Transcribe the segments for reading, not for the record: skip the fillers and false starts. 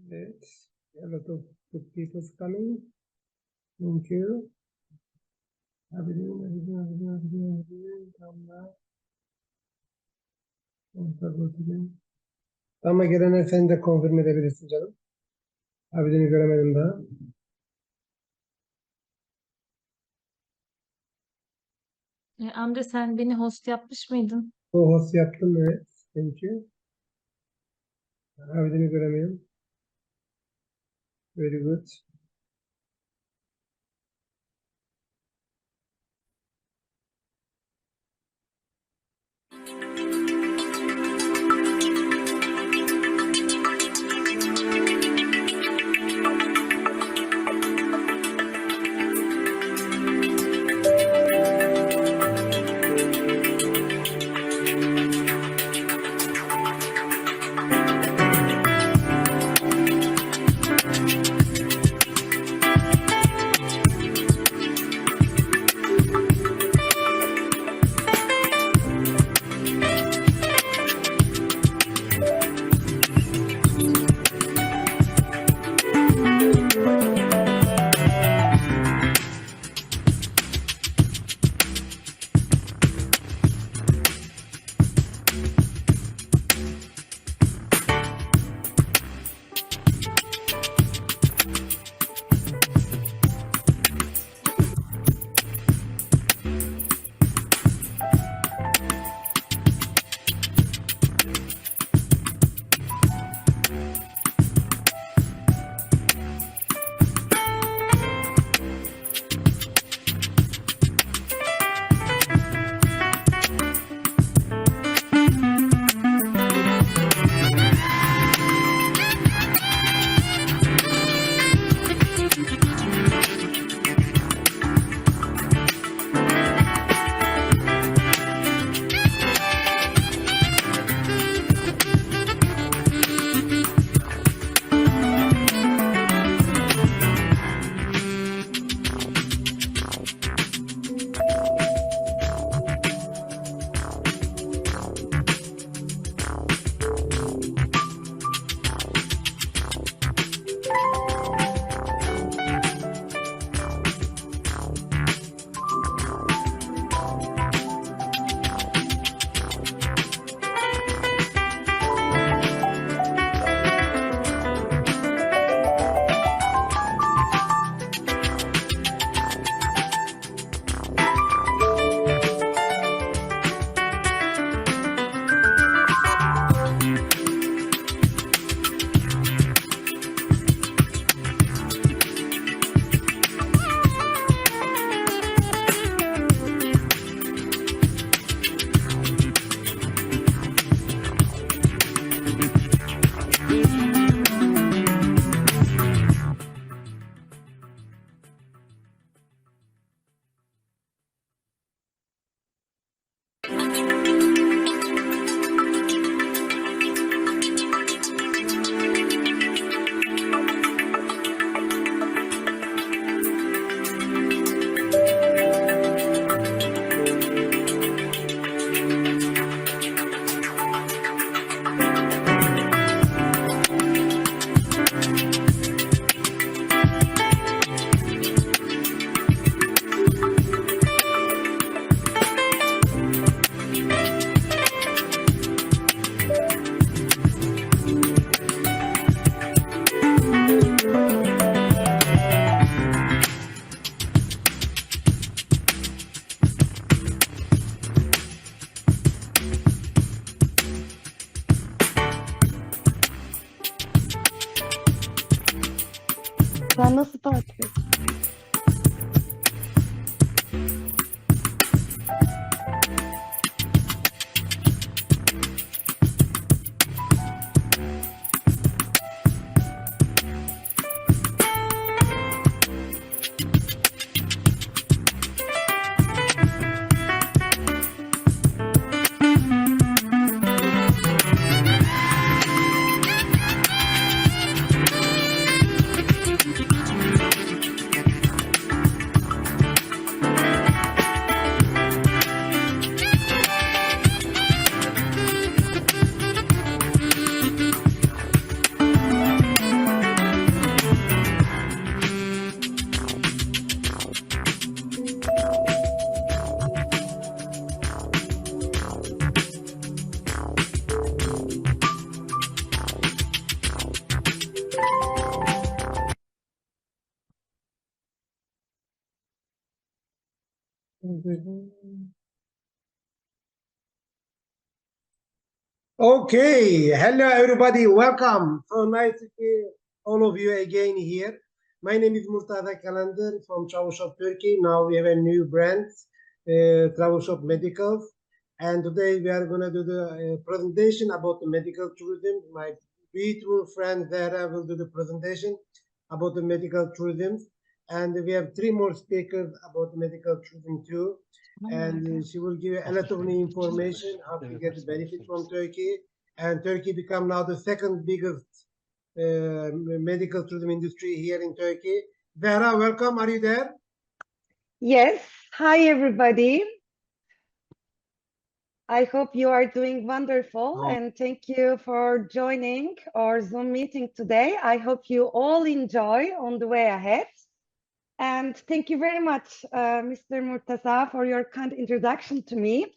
Yes, a lot of good people coming. Thank you. Ama gelene sen de konfirm edebilirsin canım. Abidini göremedim daha. Amca sen beni host yapmış mıydın? O host yaptım, evet. Thank you. Abidini göremiyorum. Very good. Ben nasıl takip edeyim? Okay, hello everybody, welcome. So nice to see all of you again here. My name is Murtaza Kalender from TravelShop Turkey. Now we have a new brand, TravelShop Medicals. And today we are going to do the presentation about the medical tourism. My beautiful friend Zahra will do the presentation about the medical tourism. And we have three more speakers about medical tourism too. And she will give a lot of new information how to get the benefit from Turkey. And Turkey become now the second biggest medical tourism industry here in Turkey. Zahra, welcome. Are you there? Yes. Hi, everybody. I hope you are doing wonderful, and thank you for joining our Zoom meeting today. I hope you all enjoy on the way ahead. And thank you very much, Mr. Murtaza, for your kind introduction to me.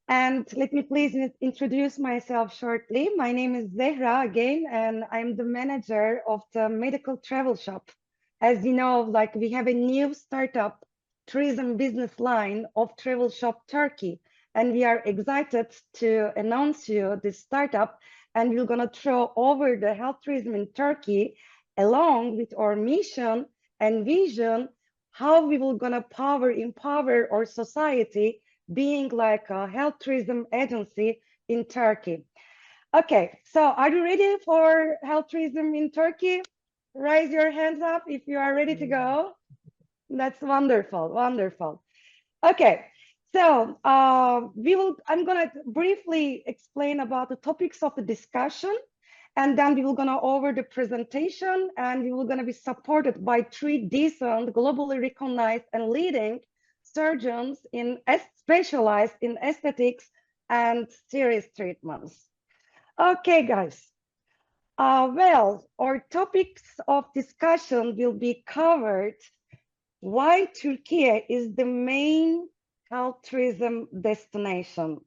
And let me please introduce myself shortly. My name is Zahra again, and I'm the manager of the Medical Travel Shop. As you know, like we have a new startup tourism business line of Travel Shop Turkey, and we are excited to announce you this startup, and we're gonna throw over the health tourism in Turkey along with our mission and vision, how we will gonna empower our society being like a health tourism agency in Turkey. Okay, so are you ready for health tourism in Turkey? Raise your hands up if you are ready to go. That's wonderful, wonderful. Okay, so I'm gonna briefly explain about the topics of the discussion, and then we will gonna over the presentation, and we will gonna be supported by three decent, globally recognized and leading surgeons specialized in aesthetics and serious treatments. Okay, guys. Well, our topics of discussion will be covered why Turkey is the main health tourism destination.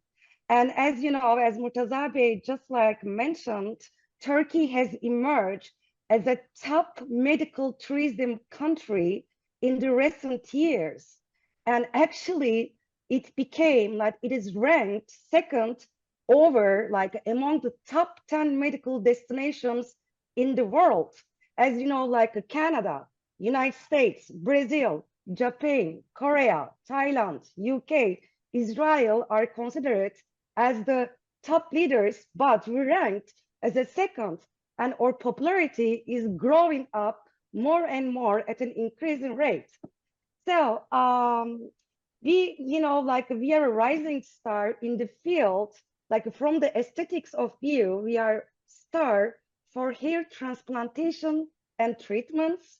And as you know, as Murtaza Bey just like mentioned, Turkey has emerged as a top medical tourism country in the recent years. And actually, it became like it is ranked second over like among the top 10 medical destinations in the world. As you know, like Canada, United States, Brazil, Japan, Korea, Thailand, UK, Israel are considered as the top leaders, but we ranked as a second, and our popularity is growing up more and more at an increasing rate. So we are a rising star in the field, like from the aesthetics of view, we are star for hair transplantation and treatments,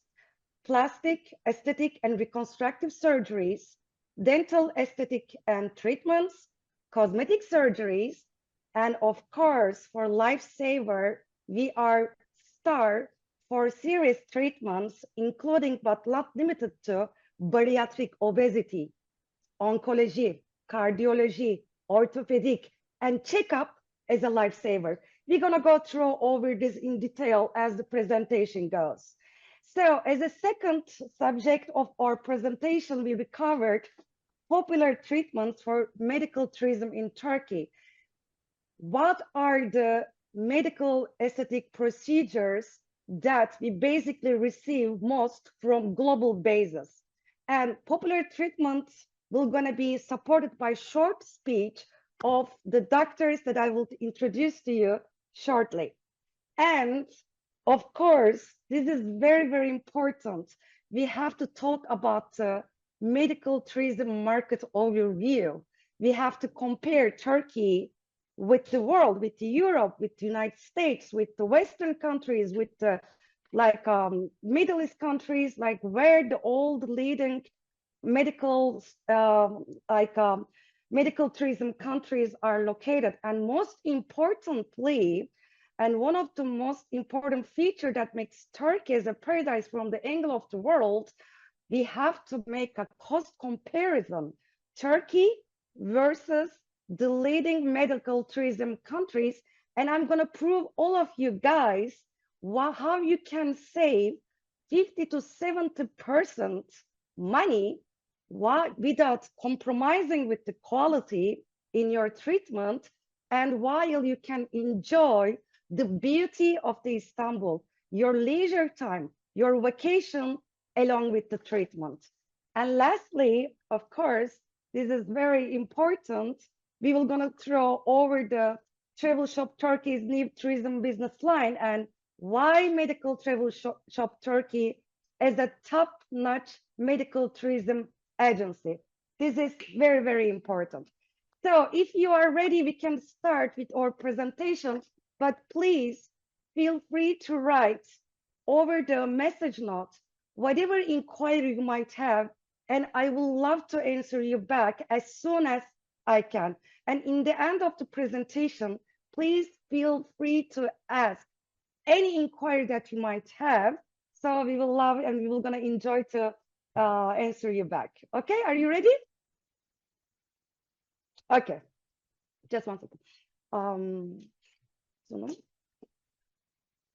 plastic, aesthetic, and reconstructive surgeries, dental aesthetic and treatments, cosmetic surgeries, and of course, for lifesaver, we are star for serious treatments, including but not limited to bariatric obesity, oncology, cardiology, orthopedic, and checkup as a lifesaver. We're gonna go through over this in detail as the presentation goes. So as a second subject of our presentation, we covered popular treatments for medical tourism in Turkey. What are the medical aesthetic procedures that we basically receive most from global basis? And popular treatments will gonna be supported by short speech of the doctors that I will introduce to you shortly. And of course, this is very, very important. We have to talk about the medical tourism market overview. We have to compare Turkey with the world, with Europe, with the United States, with the Western countries, with the Middle East countries, like where the old leading medical medical tourism countries are located. And most importantly, and one of the most important features that makes Turkey as a paradise from the angle of the world, we have to make a cost comparison. Turkey versus the leading medical tourism countries. And I'm gonna prove all of you guys how you can save 50 to 70% money why, without compromising with the quality in your treatment, and while you can enjoy the beauty of the Istanbul, your leisure time, your vacation along with the treatment. And lastly, of course, this is very important, we will gonna throw over the Travel Shop Turkey's new tourism business line and why Medical Travel Shop Turkey as a top-notch medical tourism agency. This is very, very important. So if you are ready, we can start with our presentation, but please feel free to write over the message note whatever inquiry you might have, and I will love to answer you back as soon as I can. And in the end of the presentation, please feel free to ask any inquiry that you might have. So we will love and we will gonna enjoy to answer you back. Okay, are you ready? Okay, just one second. Sunum.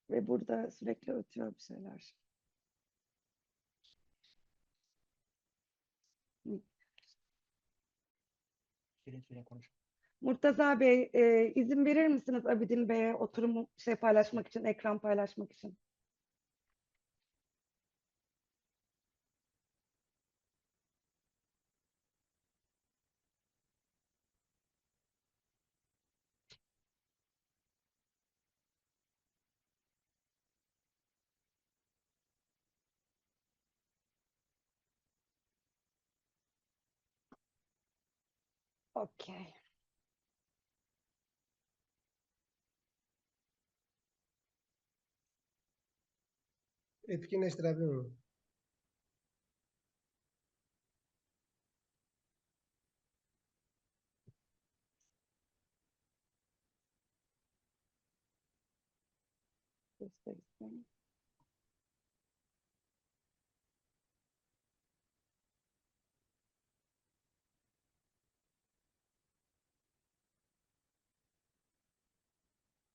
Ve burada sürekli ötüyor bir şeyler. Murtaza Bey, izin verir misiniz Abidin Bey'e oturumu paylaşmak için, ekran paylaşmak için? Okay. Etkinleştirebilir miyim?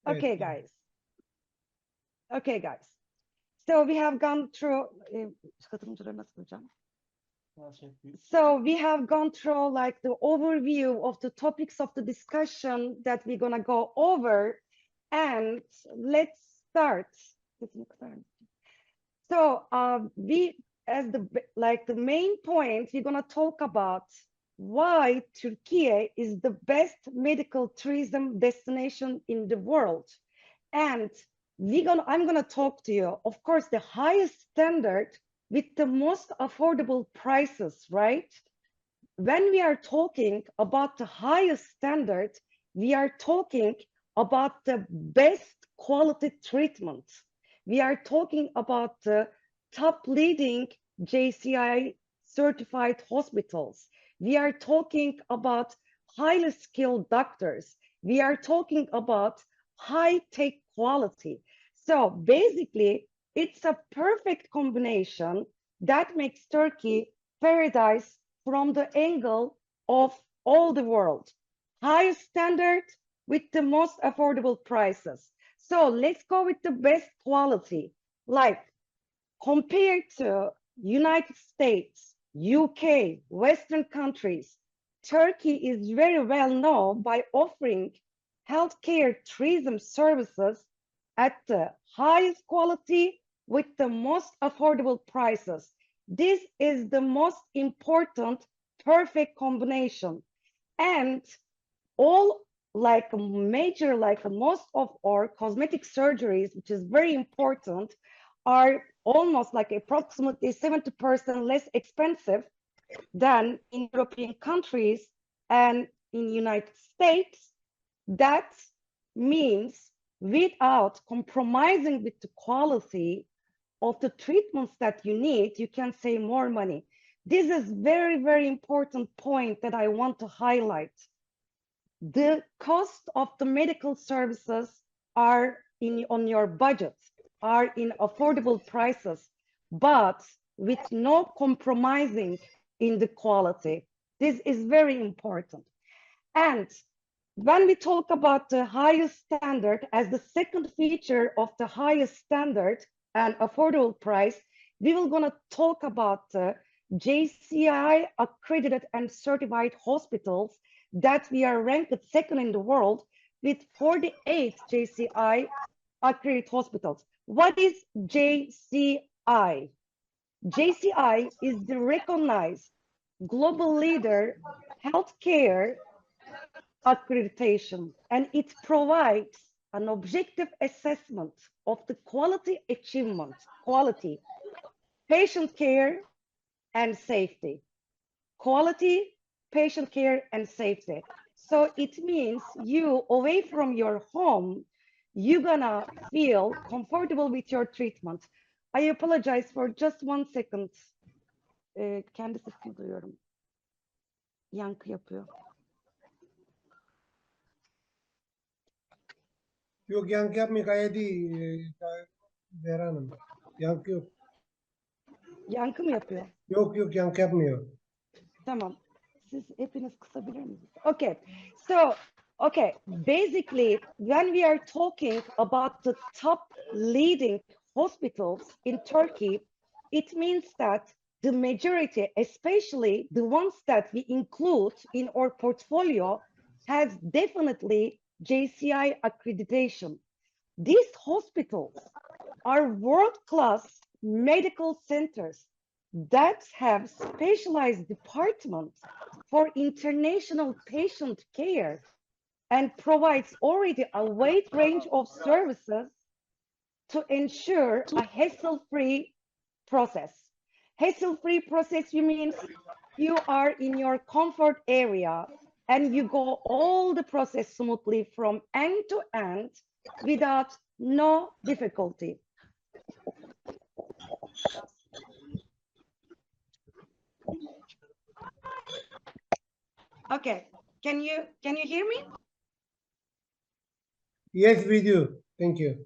Okay, guys. Okay, guys. So we have gone through. So we have gone through like the overview of the topics of the discussion that we're gonna go over, and let's start. So we, as the main point, we're gonna talk about why Turkey is the best medical tourism destination in the world. And I'm gonna talk to you, of course, the highest standard with the most affordable prices, right? When we are talking about the highest standard, we are talking about the best quality treatment. We are talking about the top leading JCI certified hospitals. We are talking about highly skilled doctors. We are talking about high-tech quality. So basically, it's a perfect combination that makes Turkey paradise from the angle of all the world. Highest standard with the most affordable prices. So let's go with the best quality. Like compared to United States, UK, Western countries, Turkey is very well known by offering healthcare tourism services at the highest quality with the most affordable prices. This is the most important perfect combination. And all like major, like most of our cosmetic surgeries, which is very important, are almost like approximately 70% less expensive than in European countries and in United States. That means without compromising with the quality of the treatments that you need, you can save more money. This is very, very important point that I want to highlight. The cost of the medical services are on your budget, are in affordable prices, but with no compromising in the quality. This is very important. And when we talk about the highest standard as the second feature of the highest standard and affordable price, we will gonna talk about JCI accredited and certified hospitals that we are ranked second in the world with 48 JCI accredited hospitals. What is JCI? JCI is the recognized global leader healthcare accreditation, and it provides an objective assessment of the quality achievement, quality, patient care, and safety. Quality, patient care, and safety. So it means you, away from your home, you're gonna feel comfortable with your treatment. I apologize for just 1 second. Kendi sesimi duyuyorum. Yankı yapıyor. Yok yankı yapmıyor gayet iyi. Zehra Hanım. Yankı yok. Yankı mı yapıyor? Yok yok yankı yapmıyor. Tamam. Siz hepiniz kısabilir misiniz? Okay. Basically, when we are talking about the top leading hospitals in Turkey, it means that the majority, especially the ones that we include in our portfolio, has definitely JCI accreditation. These hospitals are world-class medical centers that have specialized departments for international patient care and provides already a wide range of services to ensure a hassle-free process. Hassle-free process, you mean you are in your comfort area and you go all the process smoothly from end to end without no difficulty. Okay, can you hear me? Yes we do. Thank you.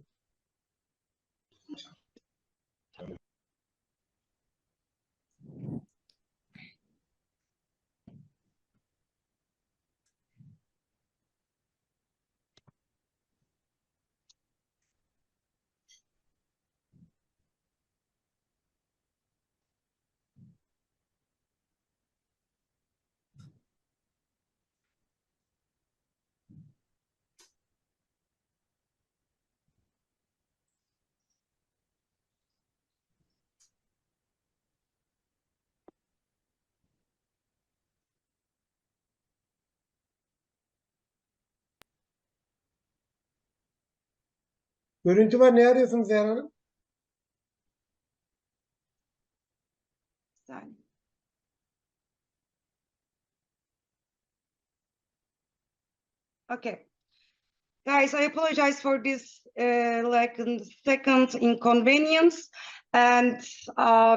Görüntü var. Ne arıyorsunuz Zehra Hanım? Okay. Guys, I apologize for this second inconvenience. And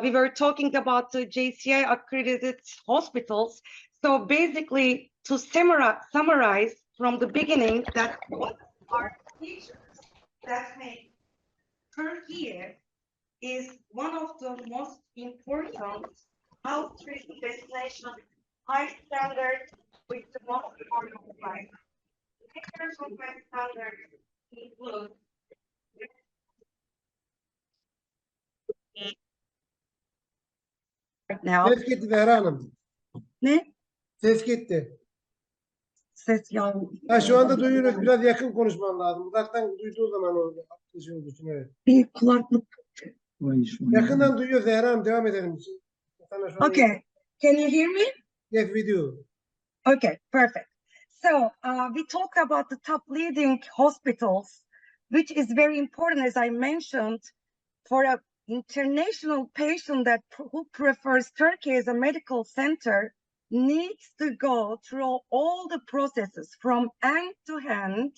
we were talking about the JCI accredited hospitals. So basically, to summarize from the beginning, that what are features that make Turkey is one of the most important health tourism destinations, high standard with the most affordable price. Features of high standard include right now. Ses gitti Zehra Hanım. Ne? Ses gitti. Ses ya. Ha, şu anda duyuyoruz. Biraz yakın konuşman lazım. Uzaktan duyduğu zaman o düşünüyorsun. Evet. Bir kulaklık. Yakından duyuyor Zehra Hanım. Devam edelim. Sana şu anda- Okay. Can you hear me? Yes we do. Okay, perfect. So we talked about the top leading hospitals, which is very important, as I mentioned, for an international patient who prefers Turkey as a medical center needs to go through all the processes from end to end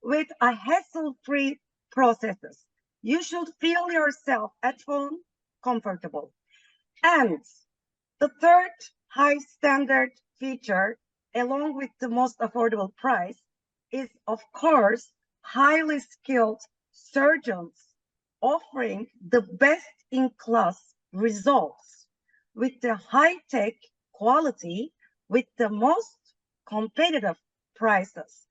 with a hassle-free processes. You should feel yourself at home, comfortable. And the third high standard feature, along with the most affordable price, is of course highly skilled surgeons offering the best in class results with the high-tech quality with the most competitive prices.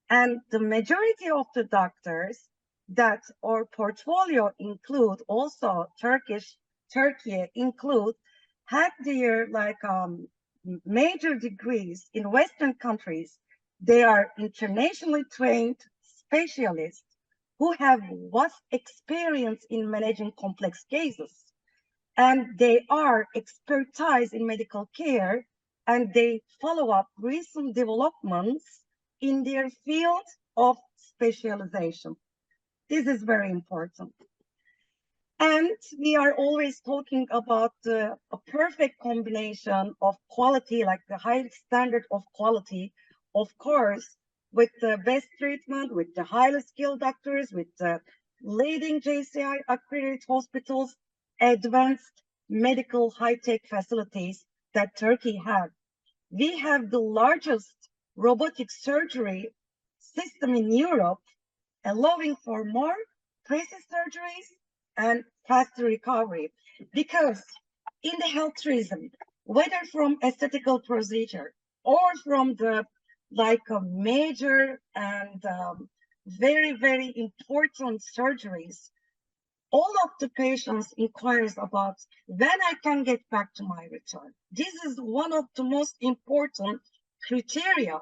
And the majority of the doctors that our portfolio include, also Turkey include, had their major degrees in Western countries. They are internationally trained specialists who have vast experience in managing complex cases. And they are expertise in medical care, and they follow up recent developments in their field of specialization. This is very important. And we are always talking about a perfect combination of quality, like the high standard of quality, of course, with the best treatment, with the highly skilled doctors, with the leading JCI accredited hospitals, advanced medical high-tech facilities that Turkey has. We have the largest robotic surgery system in Europe, allowing for more precise surgeries and faster recovery. Because in the health tourism, whether from aesthetical procedure or from the a major and very, very important surgeries, all of the patients inquires about when I can get back to my return. This is one of the most important criteria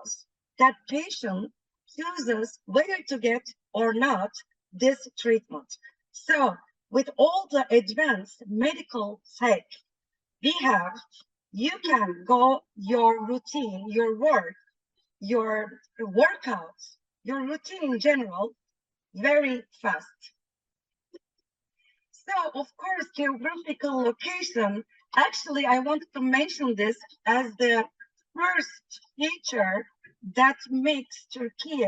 that patient chooses whether to get or not this treatment. So with all the advanced medical tech we have, you can go your routine, your work, your workouts, your routine in general, very fast. So, of course, geographical location, actually, I wanted to mention this as the first feature that makes Turkey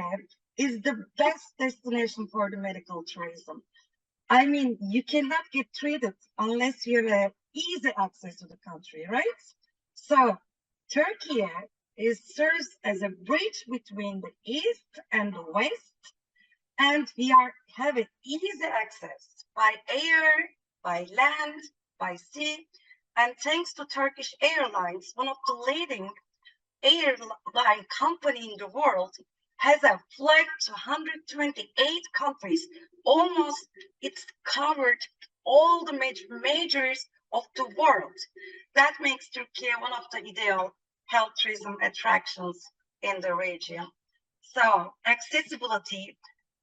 is the best destination for the medical tourism. I mean, you cannot get treated unless you have easy access to the country, right? So, Turkey serves as a bridge between the east and the west, and we have easy access by air, by land, by sea, and thanks to Turkish Airlines, one of the leading airline company in the world, has a flight to 128 countries. Almost it's covered all the majors of the world. That makes Turkey one of the ideal health tourism attractions in the region. So accessibility,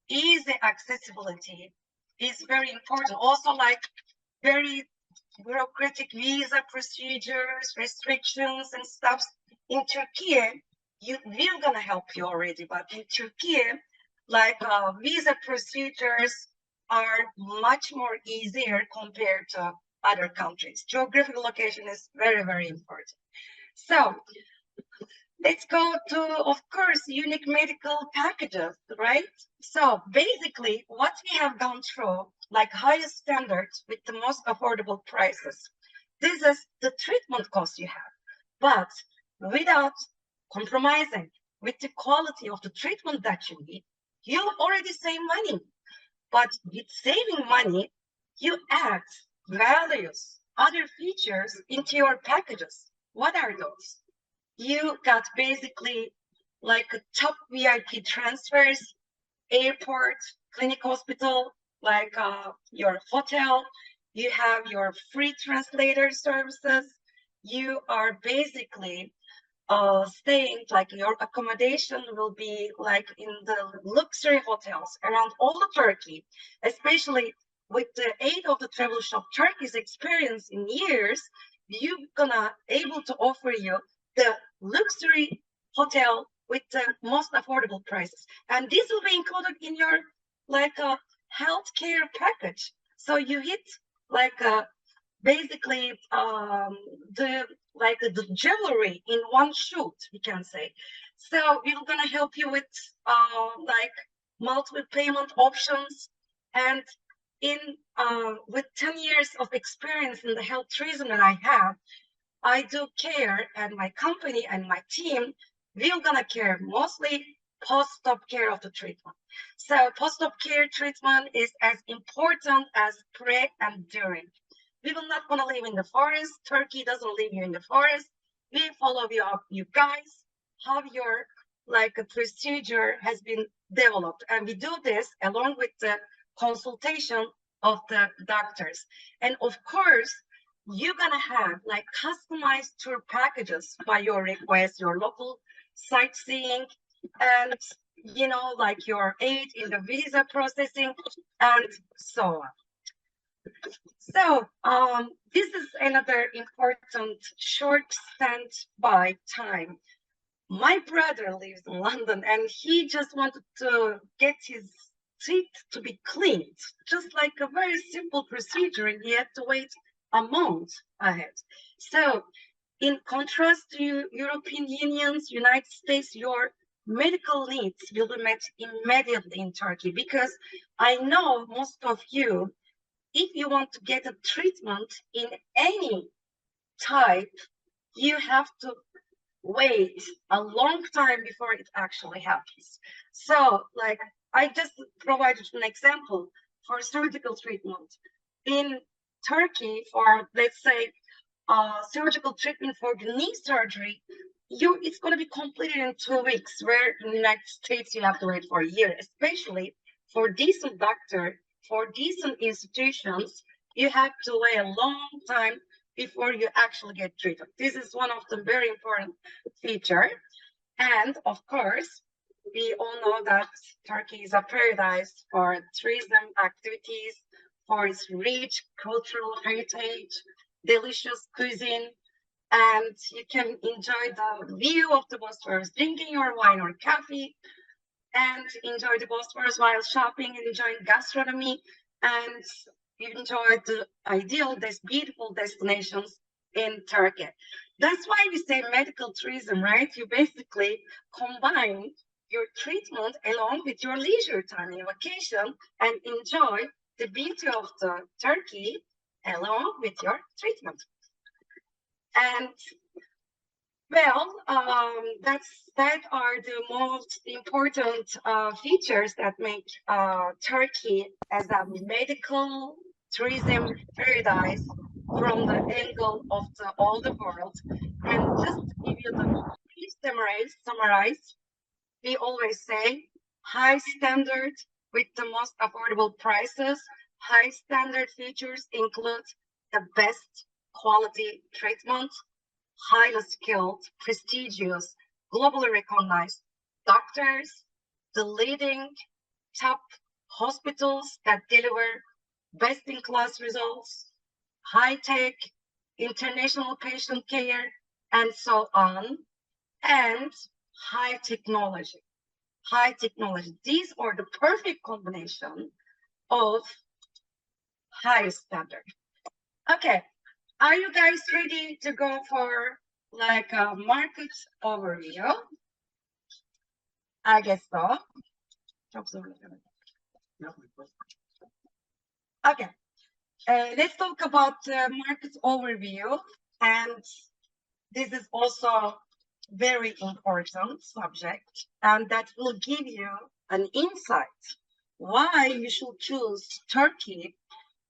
easy accessibility is very important. Also, like very bureaucratic visa procedures, restrictions and stuff in Turkey, we're gonna help you already, but in Turkey, visa procedures are much more easier compared to other countries. Geographical location is very, very important. So let's go to, of course, unique medical packages, right? So basically, what we have gone through, like highest standards with the most affordable prices. This is the treatment cost you have, but without compromising with the quality of the treatment that you need, you already save money. But with saving money, you add values, other features into your packages. What are those? You got basically like a top VIP transfers, airport, clinic, hospital, like your hotel. You have your free translator services. You are basically staying, like your accommodation will be like in the luxury hotels around all the Turkey, especially with the aid of the Travel Shop Turkey's experience in years, you're gonna able to offer you the luxury hotel with the most affordable prices. And this will be included in your like a healthcare package. So you hit like basically the jewelry in one shoot, we can say. So we're gonna help you with like multiple payment options. And in with 10 years of experience in the health tourism that I have, I do care, and my company and my team, we're gonna care mostly post-op care of the treatment. So post-op care treatment is as important as pre and during. We will not want to live in the forest. Turkey doesn't leave you in the forest. We follow you up, you guys, how your like a procedure has been developed. And we do this along with the consultation of the doctors. And of course, you're gonna have like customized tour packages by your request, your local sightseeing, and like your aid in the visa processing, and so on. So this is another important short standby time. My brother lives in London and he just wanted to get his teeth to be cleaned, just like a very simple procedure, and he had to wait a month ahead. So in contrast to European Union's, United States, your medical needs will be met immediately in Turkey, because I know most of you, if you want to get a treatment in any type, you have to wait a long time before it actually happens. So, like, I just provided an example for surgical treatment. In Turkey, for, let's say, surgical treatment for the knee surgery, it's going to be completed in 2 weeks, where in the United States you have to wait for a year, especially for decent doctor, for decent institutions, you have to wait a long time before you actually get treated. This is one of the very important feature. And of course, we all know that Turkey is a paradise for tourism activities, for its rich cultural heritage, delicious cuisine, and you can enjoy the view of the Bosphorus, drinking your wine or coffee, and enjoy the Bosphorus while shopping, enjoying gastronomy, and enjoy the beautiful destinations in Turkey. That's why we say medical tourism, right? You basically combine your treatment along with your leisure time in vacation and enjoy the beauty of the Turkey along with your treatment. And well, that are the most important features that make Turkey as a medical tourism paradise from the angle of all the world. And just to give you the brief summarize, we always say high standard with the most affordable prices. High standard features include the best quality treatment, highly skilled, prestigious, globally recognized doctors, the leading top hospitals that deliver best-in-class results, high-tech, international patient care, and so on, and high technology. High technology. These are the perfect combination of high standard. Okay. Are you guys ready to go for like a market overview? I guess so. Okay. Let's talk about market overview. And this is also very important subject. And that will give you an insight why you should choose Turkey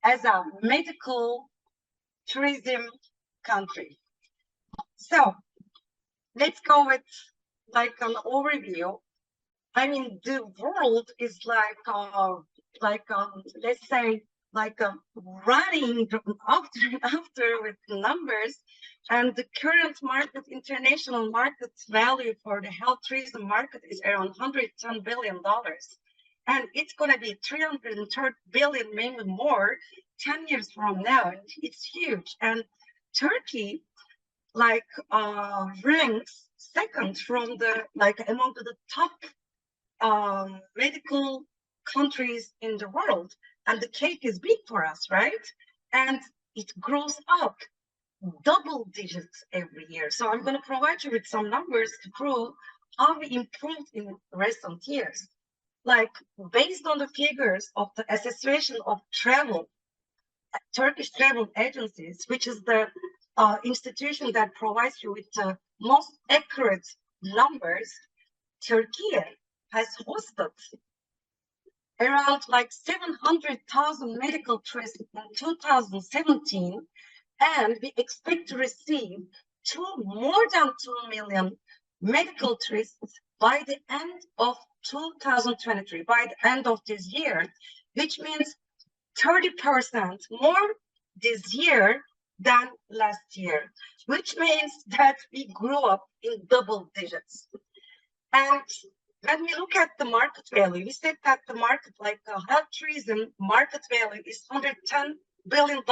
as a medical tourism country. So let's go with like an overview. I mean, the world is like let's say running after with numbers, and the current market, international market value for the health tourism market is around $110 billion. And it's going to be 330 billion, maybe more, 10 years from now. It's huge. And Turkey ranks second from among the top medical countries in the world. And the cake is big for us, right? And it grows up double digits every year. So I'm going to provide you with some numbers to prove how we improved in recent years. Like, based on the figures of the Association of Turkish travel agencies, which is the institution that provides you with the most accurate numbers, Turkey has hosted around 700,000 medical tourists in 2017, and we expect to receive more than 2 million medical tourists by the end of 2023, by the end of this year, which means 30% more this year than last year, which means that we grew up in double digits. And when we look at the market value, we said that the market, like health tourism market value, is $110 billion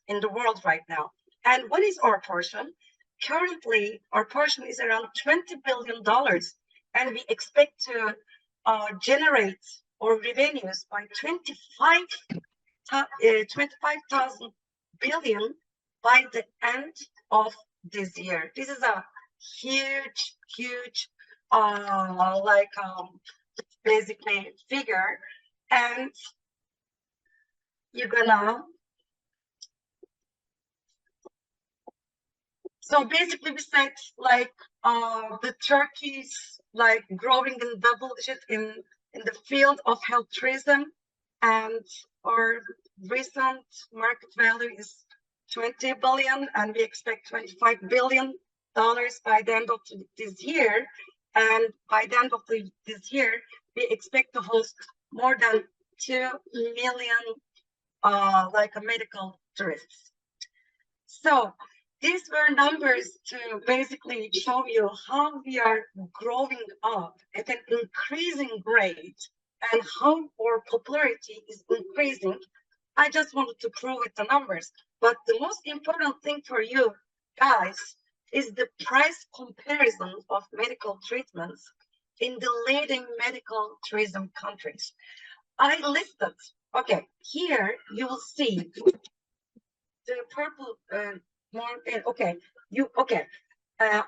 in the world right now. And what is our portion? Currently, our portion is around $20 billion, and we expect to generate our revenues by 25,000 billion by the end of this year. This is a huge, huge, basically figure, and you're gonna. So basically, we said like the Turkey's like growing in double digit in the field of health tourism, and our recent market value is 20 billion, and we expect $25 billion by the end of this year. And by the end of this year, we expect to host more than 2 million medical tourists. So these were numbers to basically show you how we are growing up at an increasing rate and how our popularity is increasing. I just wanted to prove with the numbers. But the most important thing for you guys is the price comparison of medical treatments in the leading medical tourism countries. I listed, okay, here you will see the purple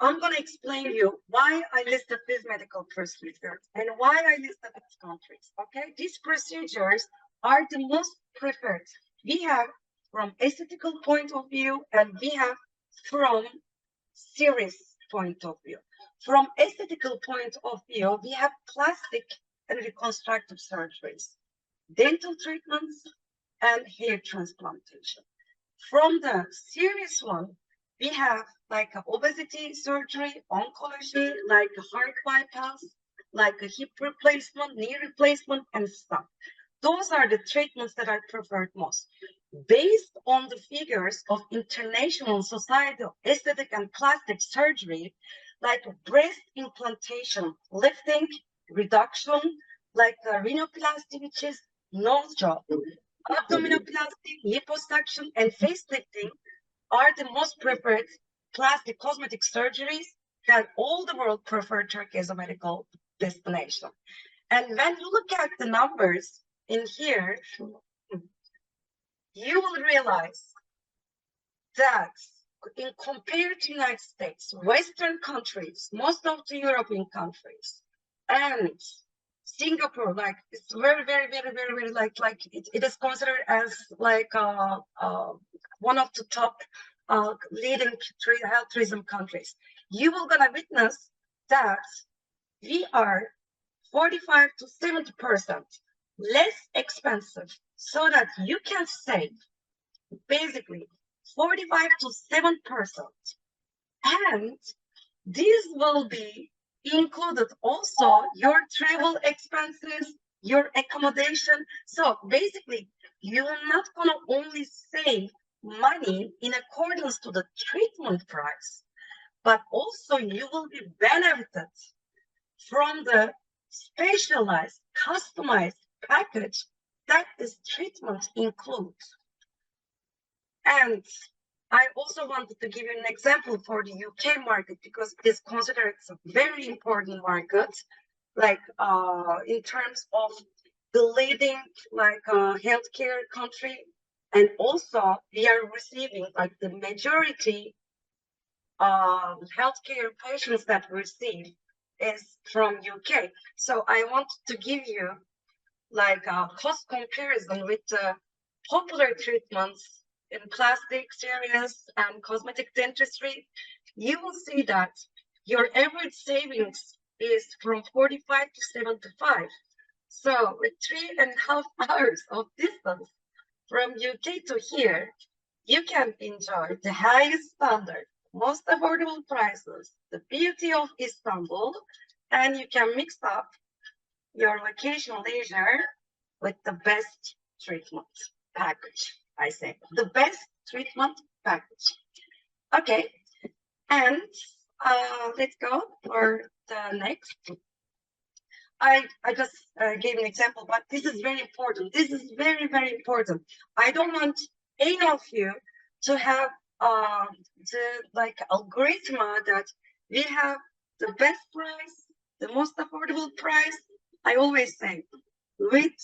I'm going to explain you why I listed these medical procedures and why I listed these countries. Okay, these procedures are the most preferred. We have from aesthetical point of view, and we have from serious point of view. From aesthetical point of view, we have plastic and reconstructive surgeries, dental treatments, and hair transplantation. From the serious one, we have like obesity surgery, oncology, like a heart bypass, like a hip replacement, knee replacement, and stuff. Those are the treatments that are preferred most. Based on the figures of International Society of Aesthetic and Plastic Surgery, like breast implantation, lifting, reduction, like rhinoplasty, which is nose job, abdominoplasty, liposuction, and facelifting are the most preferred plastic cosmetic surgeries that all the world prefer Turkey as a medical destination. And when you look at the numbers in here, you will realize that in compared to United States, Western countries, most of the European countries, and Singapore, like it's very, very, very, very, very it is considered as like one of the top leading health tourism countries. You will gonna witness that we are 45 to 70% less expensive, so that you can save basically 45 to 7%, and this will be included also your travel expenses, your accommodation. So basically, you're not gonna only save money in accordance to the treatment price, but also you will be benefited from the specialized, customized package that this treatment includes. And I also wanted to give you an example for the UK market, because it is considered a very important market, like in terms of the leading healthcare country. And also we are receiving like the majority healthcare patients that we receive is from UK. So I want to give you like a cost comparison with the popular treatments in plastic, serious, and cosmetic dentistry. You will see that your average savings is from 45 to 75. So with 3.5 hours of distance from UK to here, you can enjoy the highest standard, most affordable prices, the beauty of Istanbul, and you can mix up your vacation leisure with the best treatment package. I say. The best treatment package. Okay, and let's go for the next. I just gave an example, but this is very important. This is very, very important. I don't want any of you to have the like algorithm that we have the best price, the most affordable price. I always say with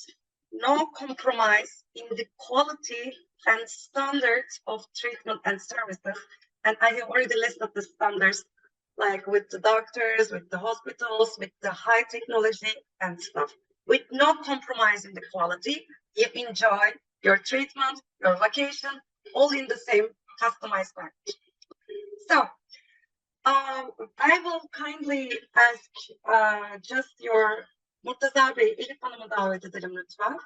no compromise in the quality and standards of treatment and services. And I have already listed the standards, like with the doctors, with the hospitals, with the high technology and stuff. With no compromise in the quality, you enjoy your treatment, your vacation, all in the same customized package. So, I will kindly ask just your Murtaza Bey, Elif Hanım'ı davet edelim lütfen.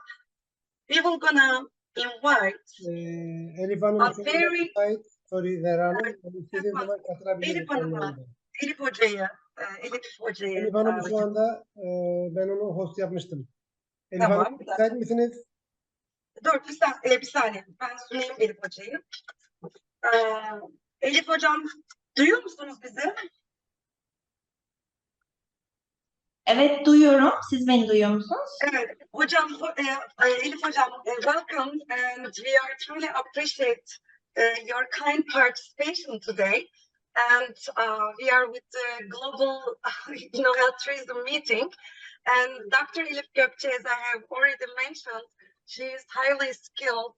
We will gonna invite Elif Hanım a şu anda very müsait. Sorry Zehra Hanım. İstediğiniz zaman Elif katılabiliriz. Hanım'a, Elif Hoca'yı, Elif Hanım şu anda ben onu host yapmıştım. Elif Tamam. Hanım müsait misiniz? Dur bir saniye. Ben sunayım Elif Hoca'yı. Elif Hocam, duyuyor musunuz bizi? Evet, duyuyorum. Siz beni duyuyor musunuz? Evet. Hocam, Elif Hocam, welcome, and we are truly appreciate your kind participation today. And we are with the global, health tourism meeting. And Dr. Elif Gökçe, as I have already mentioned, she is highly skilled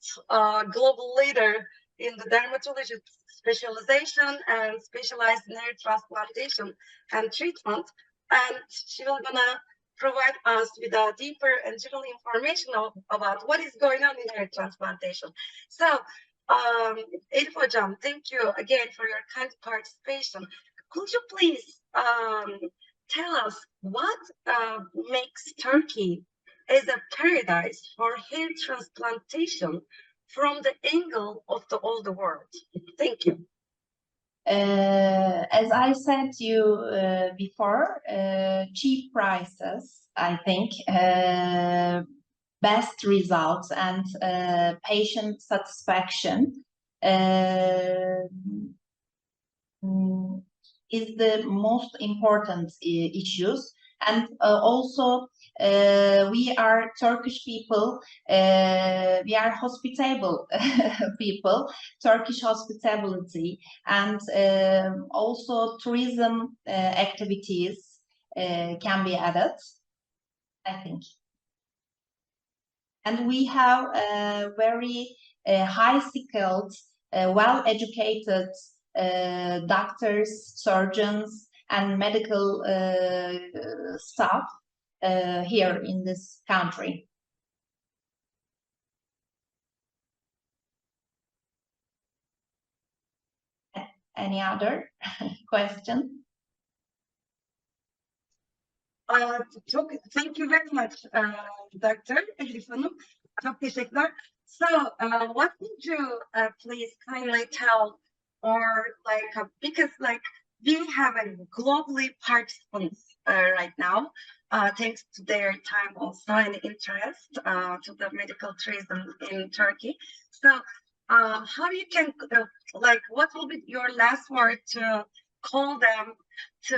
global leader in the dermatology specialization and specialized in hair transplantation and treatment. And she will gonna provide us with a deeper and general information about what is going on in hair transplantation. So, Elif Hocam, thank you again for your kind participation. Could you please tell us what makes Turkey as a paradise for hair transplantation from the angle of all the world? Thank you. As I said to you before, cheap prices, I think, best results and patient satisfaction is the most important issues. And also, we are Turkish people, we are hospitable people, Turkish hospitality, and also tourism activities can be added, I think. And we have very high skilled, well-educated doctors, surgeons, and medical staff here in this country. Any other question? Thank you very much, Dr. Elif Hanım. Çok teşekkürler. So, what would you please kindly tell, or because we have a globally participants right now, thanks to their time also and interest to the medical tourism in Turkey. So, how you can what will be your last word to call them to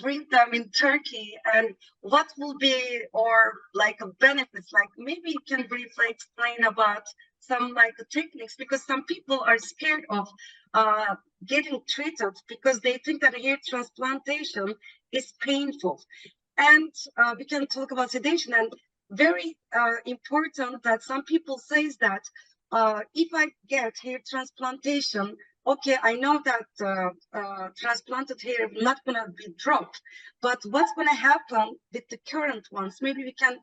bring them in Turkey, and what will be benefits? Maybe you can briefly explain about some techniques, because some people are scared of getting treated because they think that hair transplantation is painful. And we can talk about sedation, and very important that some people says that if I get hair transplantation, okay, I know that transplanted hair not gonna be dropped, but what's gonna happen with the current ones? Maybe we can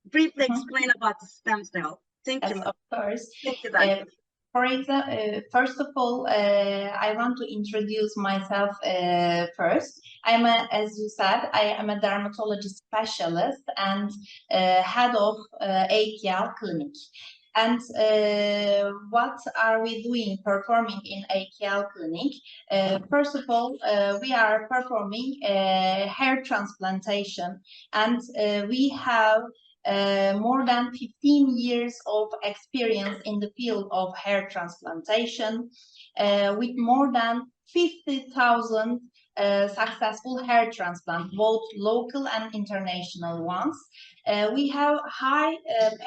briefly explain about the stem cell. Thank you. Yes, of course. Thank you, Dr. For example, first of all, I want to introduce myself first. As you said, I am a dermatology specialist and head of AKL clinic. And what are we doing, performing in AKL clinic? First of all, we are performing hair transplantation, and we have more than 15 years of experience in the field of hair transplantation, with more than 50,000 successful hair transplants, both local and international ones. We have high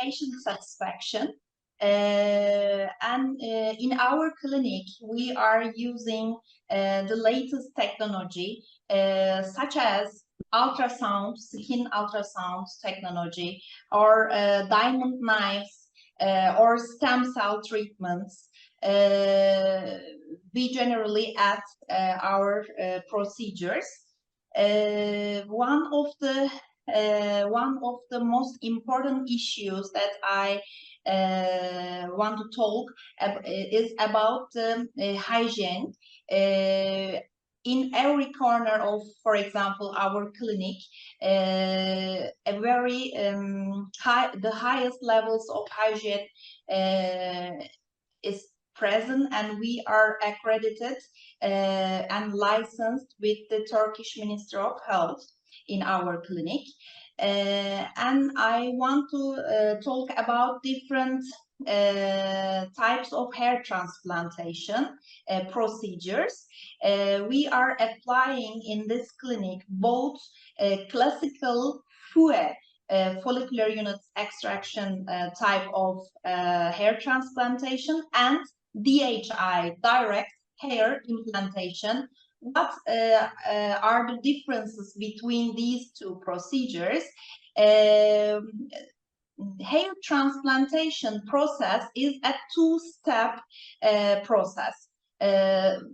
patient satisfaction. And in our clinic, we are using the latest technology, such as ultrasound, skin ultrasound technology, or diamond knives, or stem cell treatments. We generally add our procedures. One of the most important issues that I want to talk is about hygiene. In every corner of, for example, our clinic, a very the highest levels of hygiene is present, and we are accredited and licensed with the Turkish Ministry of Health in our clinic. And I want to talk about different types of hair transplantation procedures. We are applying in this clinic both classical FUE, follicular unit extraction type of hair transplantation, and DHI, direct hair implantation. What are the differences between these two procedures? Hair transplantation process is a two-step process.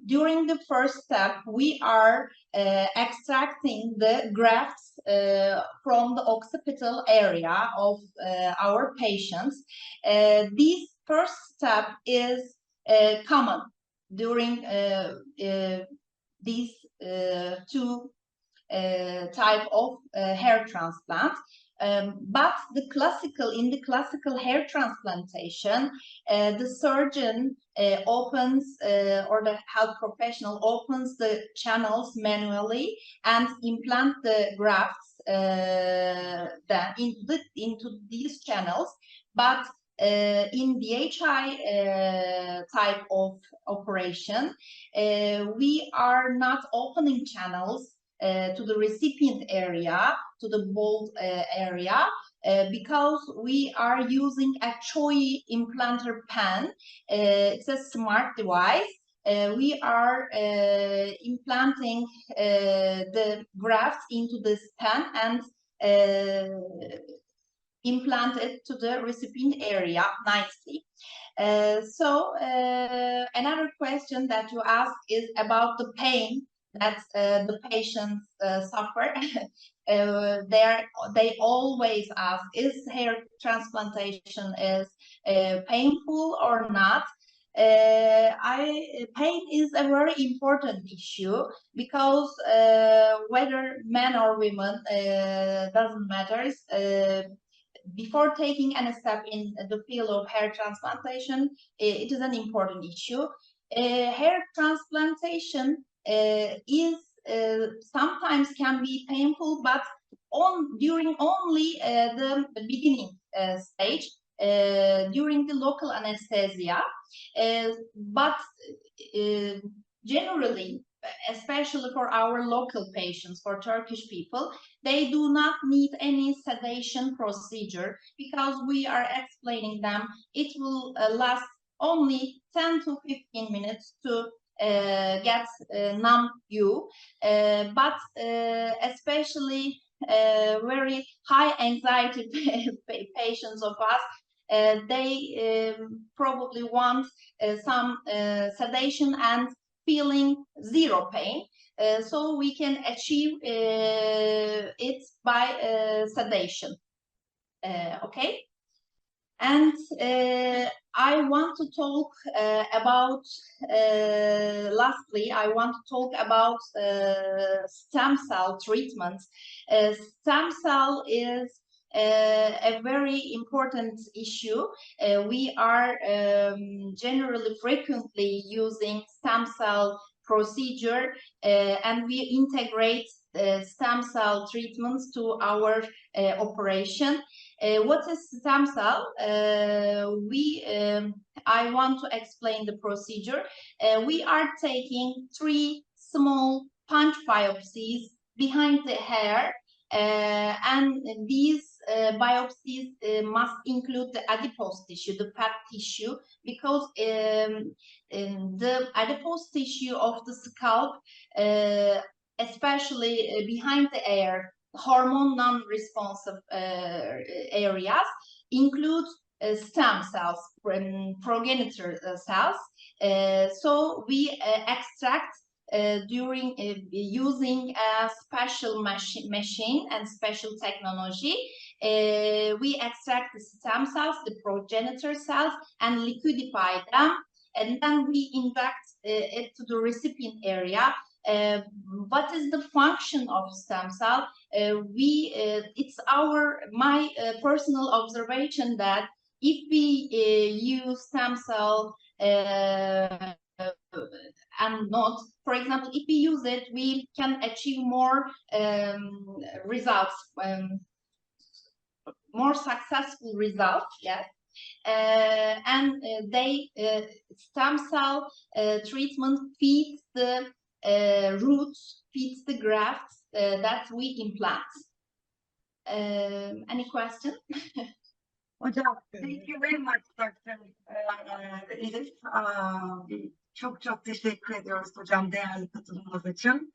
During the first step, we are extracting the grafts from the occipital area of our patients. This first step is common during these two type of hair transplant. But in the classical hair transplantation, the surgeon opens or the health professional opens the channels manually and implant the grafts into these channels. But in DHI type of operation, we are not opening channels to the recipient area, to the bold area, because we are using a CHOI implanter pen. It's a smart device. We are implanting the grafts into this pen and implant it to the recipient area nicely. So another question that you ask is about the pain that the patients suffer. They always ask, is hair transplantation is painful or not? Pain is a very important issue, because whether men or women, doesn't matter. Before taking any step in the field of hair transplantation, it is an important issue. Hair transplantation is sometimes can be painful, but during only the beginning stage, during the local anesthesia. But generally, especially for our local patients, for Turkish people, they do not need any sedation procedure, because we are explaining them it will last only 10 to 15 minutes to get numb you. But especially very high anxiety patients of us, they probably want some sedation and feeling zero pain. So we can achieve it by sedation. Okay. And I want to talk about, lastly, I want to talk about stem cell treatments. Stem cell is a very important issue. We are generally frequently using stem cell procedure, and we integrate stem cell treatments to our operation. What is stem cell? I want to explain the procedure. We are taking 3 small punch biopsies behind the hair, and these biopsies must include the adipose tissue, the fat tissue, because the adipose tissue of the scalp, especially behind the ear, hormone non-responsive areas, include stem cells, progenitor cells. So we extract during using a special machine and special technology. We extract the stem cells, the progenitor cells, and liquidify them, and then we inject it to the recipient area. What is the function of stem cell? It's my personal observation that if we use stem cell and not, for example, if we use it, we can achieve more results, more successful results. Yes. Stem cell treatment feeds the roots, feeds the grafts that we implant. Any question? Hocam, thank you very much, Dr. Elif. Çok teşekkür ediyoruz hocam değerli katılımınız için.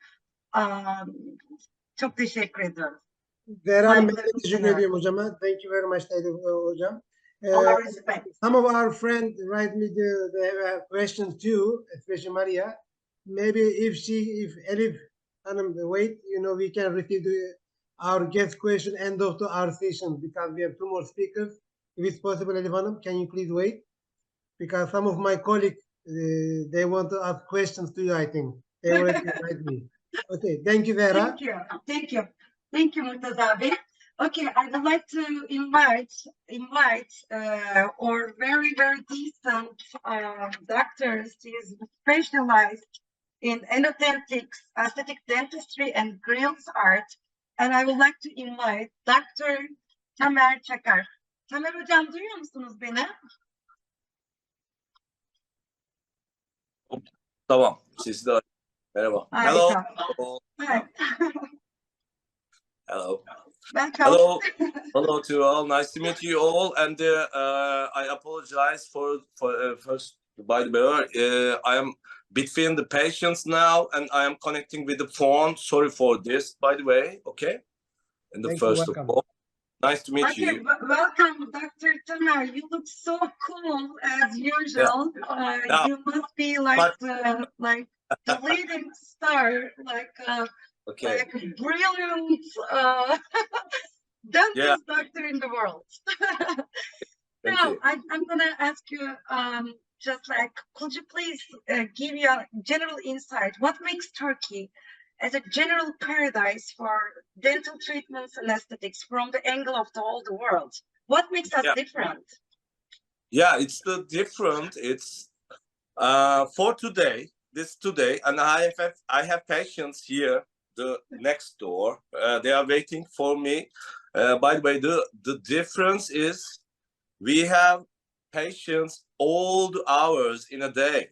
Çok teşekkür ediyoruz. Ben de teşekkür ediyorum hocama. Thank you very much hocam. Our respect. Some of our friends write me they have a question too, especially Maria. Maybe if Elif Hanım wait, we can receive our guest question end of our session, because we have 2 more speakers. If it's possible, Elif Hanım, can you please wait? Because some of my colleagues, they want to ask questions to you, I think. They already write me. Okay, thank you, Vera. Thank you, Murtaza Bey. Okay, I would like to invite our very, very decent doctors who is specialized in endodontics, aesthetic dentistry, and grills art. And I would like to invite Dr. Tamer Çakar. Tamer hocam, duyuyor musunuz beni? Tamam, siz de merhaba. Hello. Hi. Hello. Welcome. Hello. Hello to all. Nice to meet you all. And I apologize for first. By the way, I am between the patients now, and I am connecting with the phone. Sorry for this. By the way, okay. And the first of all, nice to meet you. Welcome, Dr. Tamer. You look so cool as usual. Yeah. You must be like the leading star, like brilliant dentist doctor in the world. Now, I'm gonna ask you, could you please give me a general insight? What makes Turkey as a general paradise for dental treatments and aesthetics from the angle of all the world? What makes us different? Yeah, it's the different. It's for today, and I have patients here, the next door. They are waiting for me. By the way, the difference is we have patients all the hours in a day,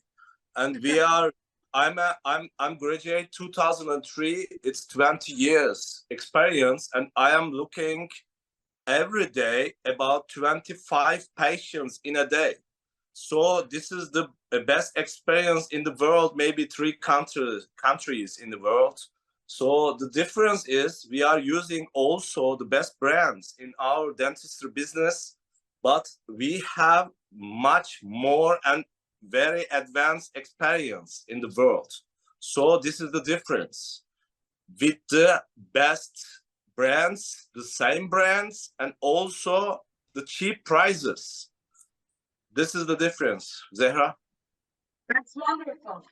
and we are. I'm graduate 2003. It's 20 years experience, and I am looking every day about 25 patients in a day. So this is the best experience in the world, maybe 3 countries in the world. So the difference is we are using also the best brands in our dentistry business, but we have much more and very advanced experience in the world. So this is the difference with the best brands, the same brands, and also the cheap prices. This is the difference, Zehra. That's wonderful.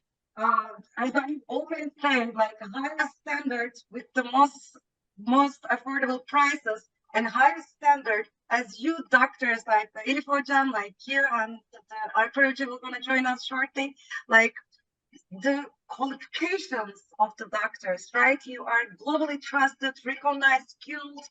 As I always say, like highest standards with the most affordable prices, and highest standard as you doctors like the Elif hocam, like you and the Alper hocam will gonna join us shortly, like the qualifications of the doctors, right? You are globally trusted, recognized, skilled,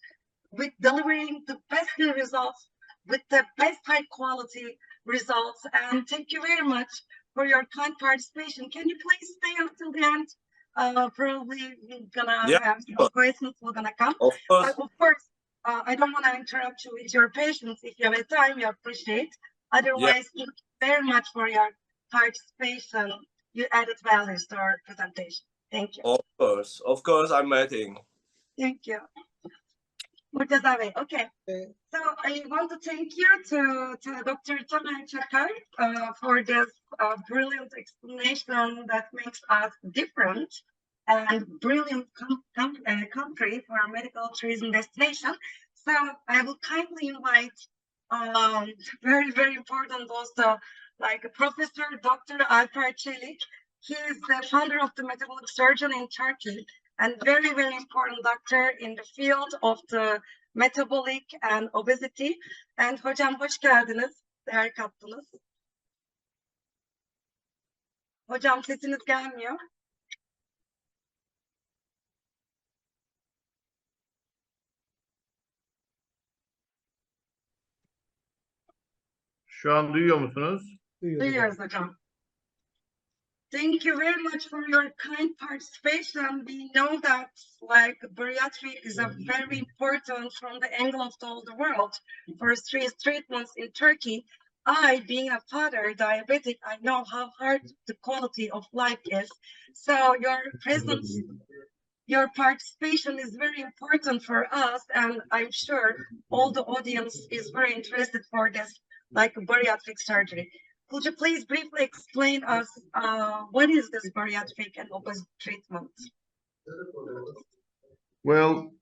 with delivering the best results, with the best high quality results. And thank you very much for your kind participation. Can you please stay until the end? Probably we're gonna have some questions we're gonna come. Of course. Of course, I don't want to interrupt you with your patience. If you have time, we appreciate. Otherwise, thank you very much for your participation. You added values to our presentation. Thank you. Of course, I'm waiting. Thank you. Murtaza Bey, okay. So I want to thank you to Dr. Tamer Çakar for this brilliant explanation that makes us different and brilliant country for a medical tourism destination. So I will kindly invite very, very important also, like Professor Dr. Alper Çelik. He is the founder of the metabolic surgeon in Turkey and very, very important doctor in the field of the metabolic and obesity. And hocam hoş geldiniz, değer kattınız. Hocam sesiniz gelmiyor. Şu an duyuyor musunuz? Duyuyoruz hocam. Thank you very much for your kind participation. We know that like bariatric is a very important from the angle of all the world for treatments in Turkey. I, being a father, diabetic, I know how hard the quality of life is. So your presence, your participation is very important for us, and I'm sure all the audience is very interested for this, like bariatric surgery. Could you please briefly explain us what is this bariatric and obesity treatment? Well,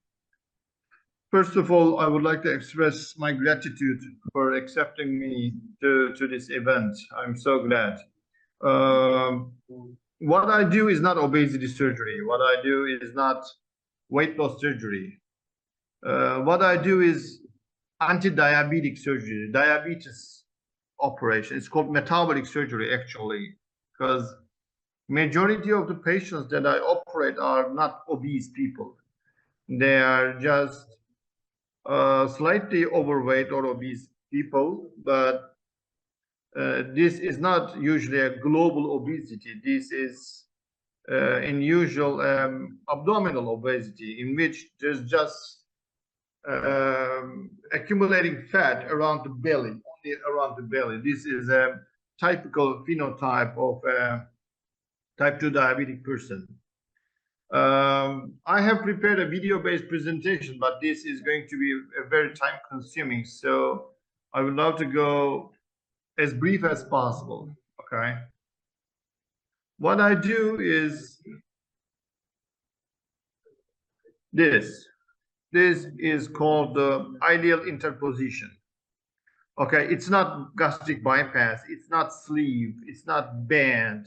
first of all, I would like to express my gratitude for accepting me to this event. I'm so glad. What I do is not obesity surgery. What I do is not weight loss surgery. What I do is anti-diabetic surgery, diabetes operation. It's called metabolic surgery actually, because majority of the patients that I operate are not obese people. They are just slightly overweight or obese people, but this is not usually a global obesity. This is unusual abdominal obesity, in which there's just accumulating fat around the belly, only around the belly. This is a typical phenotype of a type 2 diabetic person. I have prepared a video-based presentation, but this is going to be very time-consuming, so I would love to go as brief as possible. Okay. What I do is this. This is called the ideal interposition. Okay, it's not gastric bypass, it's not sleeve, it's not band.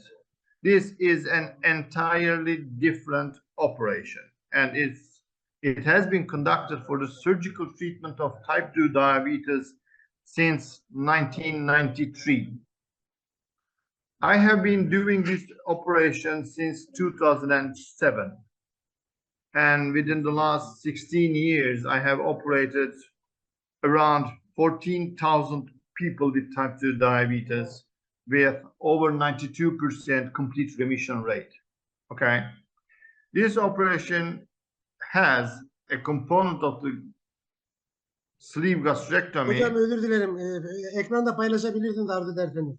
This is an entirely different operation, and it has been conducted for the surgical treatment of type 2 diabetes since 1993. I have been doing this operation since 2007. And within the last 16 years, I have operated around 14,000 people with type 2 diabetes with over 92% complete remission rate. Okay. This operation has a component of the sleeve gastrectomy. Hocam özür dilerim. Ekranda paylaşabilirsiniz arzu ederseniz.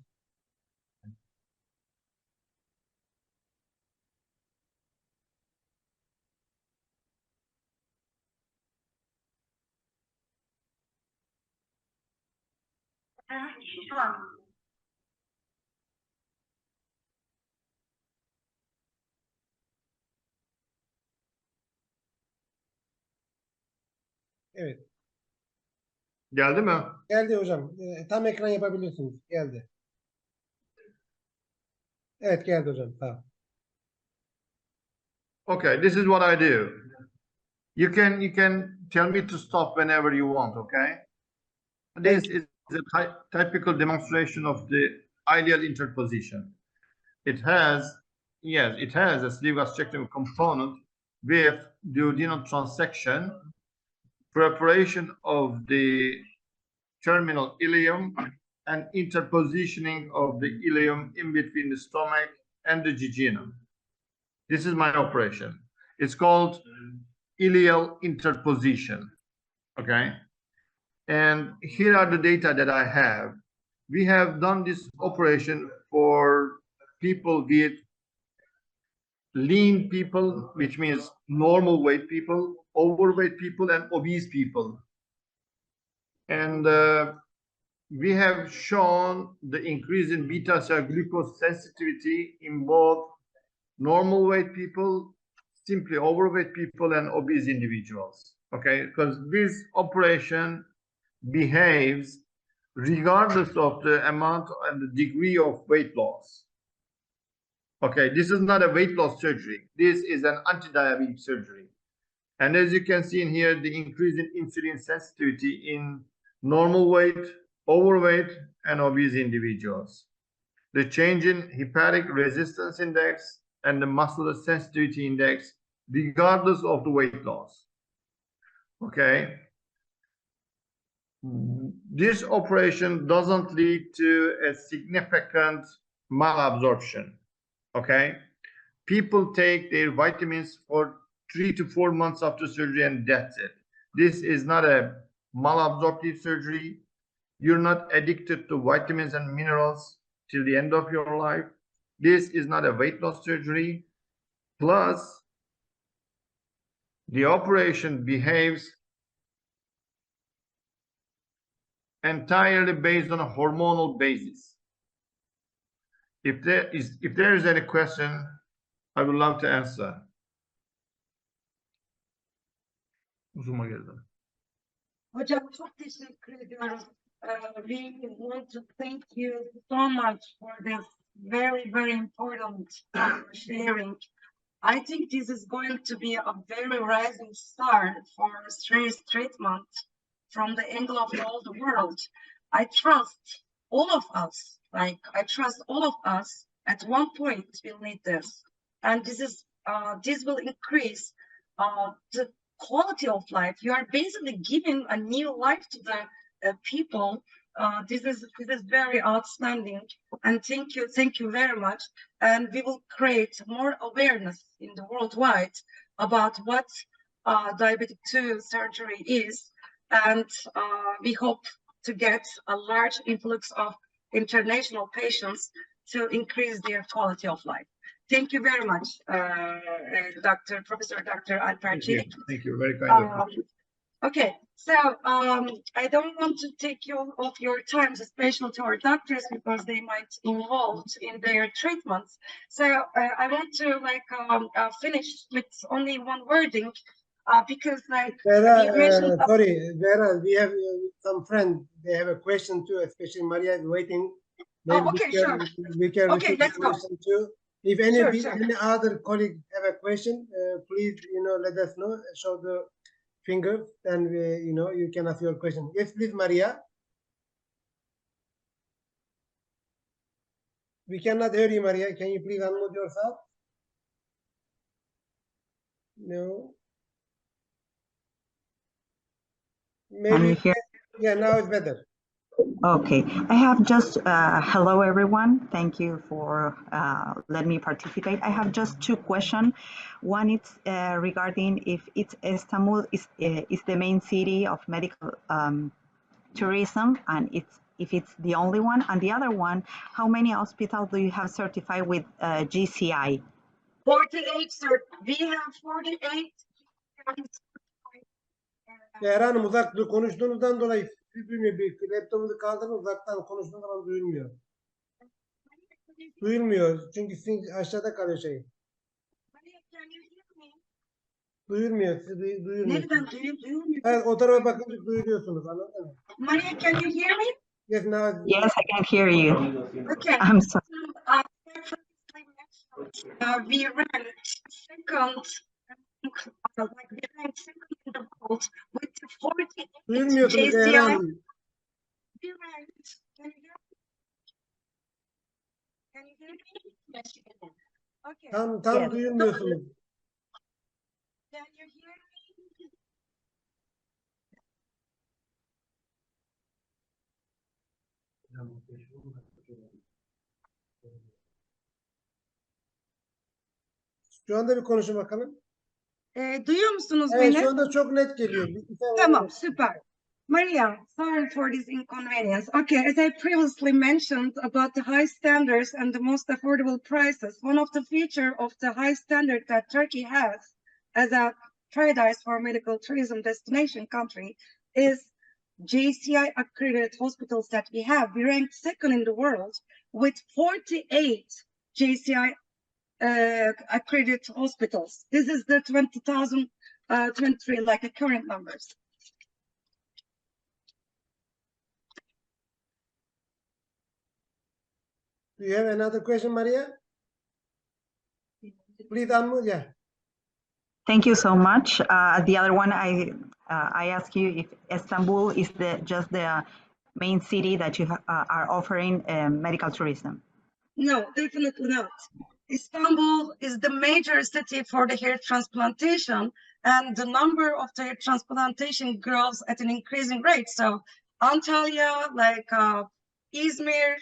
Evet. Geldi mi? Geldi hocam. Tam ekran yapabilirsiniz. Geldi. Evet geldi hocam. Tamam. Okay, this is what I do. You can tell me to stop whenever you want, okay? This is a typical demonstration of the ideal interposition. It has a sleeve gastrectomy component with duodenal transection preparation of the terminal ileum and interpositioning of the ileum in between the stomach and the jejunum. This is my operation. It's called ileal interposition. Okay. And here are the data that I have. We have done this operation for people with lean people, which means normal weight people, overweight people, and obese people. And we have shown the increase in beta cell glucose sensitivity in both normal weight people, simply overweight people, and obese individuals. Okay, because this operation behaves regardless of the amount and the degree of weight loss. Okay, this is not a weight loss surgery. This is an anti-diabetic surgery. And as you can see in here, the increase in insulin sensitivity in normal weight, overweight, and obese individuals. The change in hepatic resistance index and the muscular sensitivity index, regardless of the weight loss. Okay. This operation doesn't lead to a significant malabsorption. Okay. People take their vitamins for 3 to 4 months after surgery and that's it. This is not a malabsorptive surgery. You're not addicted to vitamins and minerals till the end of your life. This is not a weight loss surgery. Plus, the operation behaves entirely based on a hormonal basis. If there is any question, I would love to answer. Uzuma geldim. Hocam çok teşekkür ediyoruz. We want to thank you so much for this very, very important sharing. I think this is going to be a very rising star for stress treatment from the angle of all the world. I trust all of us, at one point will need this. And this will increase the quality of life. You are basically giving a new life to the people. This is very outstanding, and thank you very much. And we will create more awareness in the worldwide about what diabetic 2 surgery is, and we hope to get a large influx of international patients to increase their quality of life. Thank you very much, Professor Dr. Alper Çelik. Thank you. Very kind of you. Okay, so I don't want to take off your time, especially to our doctors, because they might involved in their treatments. So I want to finish with only one wording, because Vera, sorry, Vera, we have some friends. They have a question too, especially Maria is waiting. Maybe okay, sure. We can okay, let's go. Too. If any Sure. other colleague have a question, please let us know. Show the finger, and you can ask your question. Yes, please, Maria. We cannot hear you, Maria. Can you please unmute yourself? No. Maybe. Yeah, now it's better. Okay, I have just, hello everyone. Thank you for letting me participate. I have just two questions. One is regarding if Istanbul is the main city of medical tourism, and if it's the only one. And the other one, how many hospitals do you have certified with GCI? 48, sir. We have 48. Hanım uzak konuştuğunuzdan dolayı duymuyor. Laptopunuzu kaldırın, uzaktan konuştuğunuz zaman duyulmuyor. Duyulmuyor. Çünkü sizin aşağıda kalıyor şey. Duyulmuyor. Siz duyulmuyor. Nereden duyulmuyor? Evet, o tarafa bakınca duyuluyorsunuz. Anladın mı? Maria, can you hear me? Yes, now. Yes, I can hear you. Okay. I'm sorry. We ranked second, in the world with 48 Duyulmuyorsunuz GCI. Zehra Hanım. We ranked. Can you hear me? Yes, you can. Okay. Tam Yes. duyulmuyorsunuz. Can you hear me? Şu anda bir konuşun bakalım. Duyuyor musunuz Evet, beni? şu anda çok net geliyor. Tamam, süper. Maria, sorry for this inconvenience. Okay, as I previously mentioned about the high standards and the most affordable prices, one of the features of the high standard that Turkey has as a paradise for medical tourism destination country is JCI accredited hospitals that we have. We ranked second in the world with 48 JCI accredited hospitals. This is the 2023, like the current numbers. Do you have another question, Maria? Please unmute. Yeah. Thank you so much. The other one, I ask you if Istanbul is just the main city that you are offering medical tourism. No, definitely not. Istanbul is the major city for the hair transplantation, and the number of the hair transplantation grows at an increasing rate. So Antalya, like Izmir,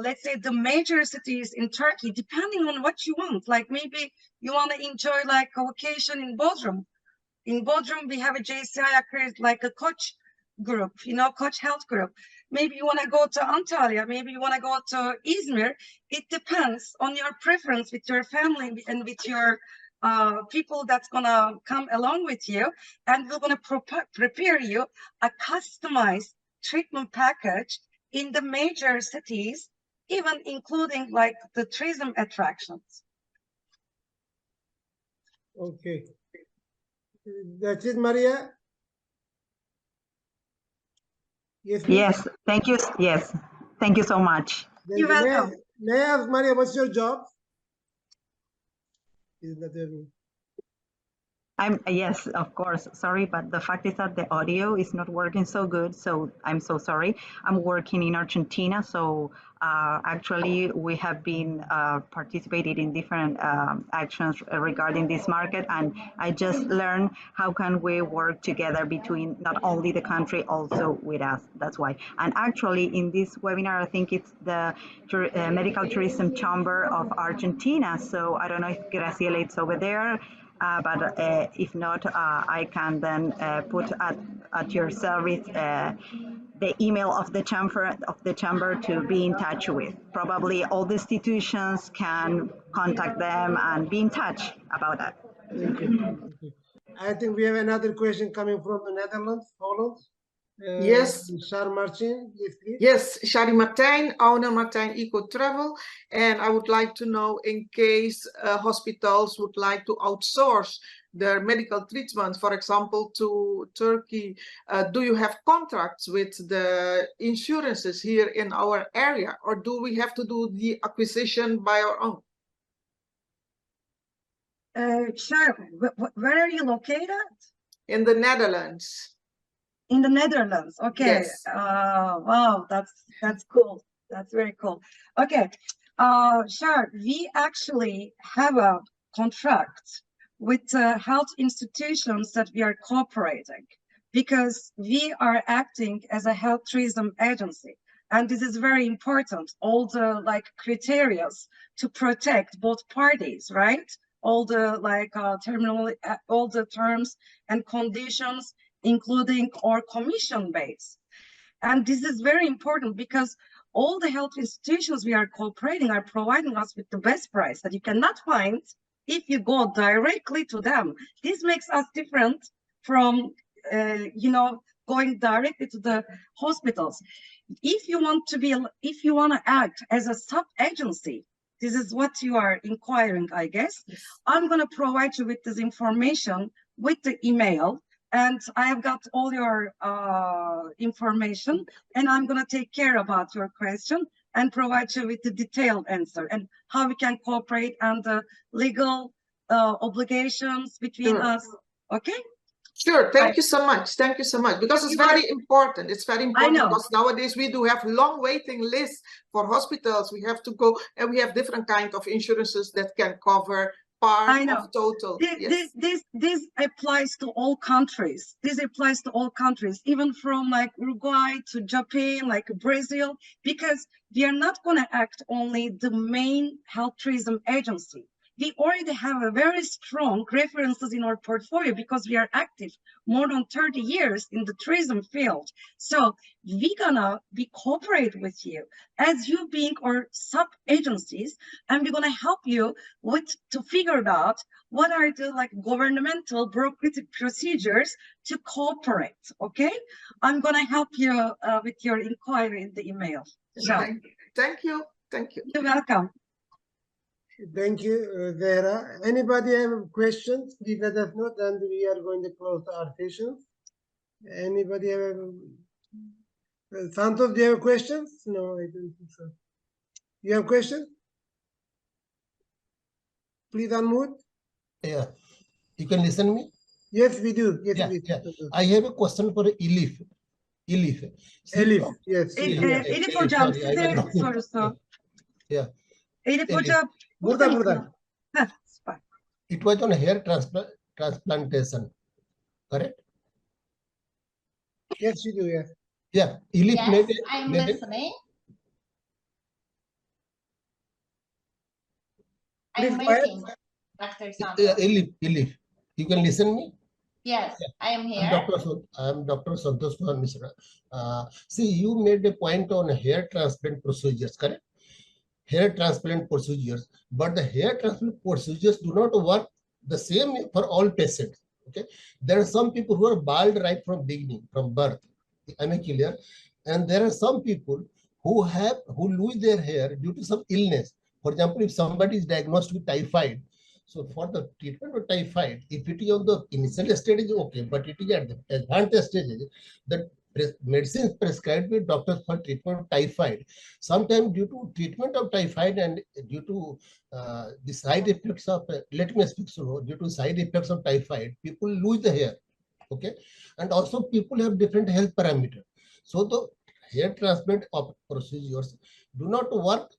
let's say the major cities in Turkey, depending on what you want. Like maybe you want to enjoy like a vacation in Bodrum. In Bodrum, we have a JCI accredited, like a Koç group, you know, Koç Health Group. Maybe you want to go to Antalya, maybe you want to go to Izmir. It depends on your preference with your family and with your people that's going to come along with you. And we're going to prepare you a customized treatment package in the major cities, even including like the tourism attractions. Okay. That's it, Maria? Yes, please? Yes, thank you. Yes, thank you so much. You're welcome. May I ask, Maria, what's your job? Yes, of course. Sorry, but the fact is that the audio is not working so good, so I'm so sorry. I'm working in Argentina, so actually we have been participating in different actions regarding this market, and I just learned how can we work together between not only the country, also with us. That's why. And actually, in this webinar, I think it's the Medical Tourism Chamber of Argentina. So I don't know if Graciela is over there. But if not, I can then put at your service the email of the chamber to be in touch with. Probably all the institutions can contact them and be in touch about that. Thank you. Thank you. I think we have another question coming from the Netherlands, Holland. Yes. Char Martin, yes, please. Yes, Shari Martijn, owner Martijn Eco Travel. And I would like to know, in case hospitals would like to outsource their medical treatment, for example, to Turkey, do you have contracts with the insurances here in our area, or do we have to do the acquisition by our own? Sure. Where are you located? In the Netherlands. In the Netherlands. Okay. Yes. Wow, that's cool. That's very cool. Okay. Sure. We actually have a contract with health institutions that we are cooperating, because we are acting as a health tourism agency. And this is very important. All the like criteria to protect both parties, right? All the like all the terms and conditions, including our commission base. And this is very important because all the health institutions we are cooperating are providing us with the best price that you cannot find if you go directly to them. This makes us different from, you know, going directly to the hospitals. If you want to act as a sub-agency, this is what you are inquiring, I guess. Yes. I'm going to provide you with this information with the email. And I have got all your information, and I'm going to take care about your question and provide you with the detailed answer and how we can cooperate and the legal obligations between us. Okay? Sure. Thank you so much. Thank you so much. Because it's very important. It's very important because nowadays we do have long waiting lists for hospitals. We have to go, and we have different kinds of insurances that can cover part of total. This applies to all countries. This applies to all countries, even from like Uruguay to Japan, like Brazil, because we are not going to act only the main health tourism agency. we already have a very strong references in our portfolio because we are active more than 30 years in the tourism field. So we're gonna be cooperate with you as you being our sub agencies, and we're gonna help you with to figure out what are the like governmental bureaucratic procedures to cooperate. Okay, I'm gonna help you with your inquiry in the email. So Thank you. Thank you. you're welcome. Thank you, Zehra. Anybody have questions? Please let us know, and we are going to close our sessions. Anybody have? Santos, do you have questions? No, I don't think so. You have questions? Please unmute. Yeah, you can listen me. Yes, we do. Yes, Yeah, please. yeah. I have a question for Elif. Elif. Elif, yes. Elif hocam sorry, I size will not- sorusu. Yeah. Elif Elif. hocam Burada. Heh, süper. It was on hair transplantation, correct? Yes, you do. Yes. Yeah. Elif Yes, I'm listening. I'm Please, waiting, Dr. Santos. Elif, you can listen me. Yes, I am here. I'm Dr. Santosh Kumar Mishra. See, you made a point on hair transplant procedures, correct? Hair transplant procedures, but the hair transplant procedures do not work the same for all patients. Okay, there are some people who are bald right from beginning, from birth. Am I clear? And there are some people who lose their hair due to some illness. For example, if somebody is diagnosed with typhoid, so for the treatment of typhoid, if it is on the initial stage, okay, but it is at the advanced stage, the medicines prescribed by doctors for treatment of typhoid, sometimes due to treatment of typhoid and due to the side effects of, let me speak slow, due to side effects of typhoid, people lose the hair, okay? And also people have different health parameters. So the hair transplant procedures do not work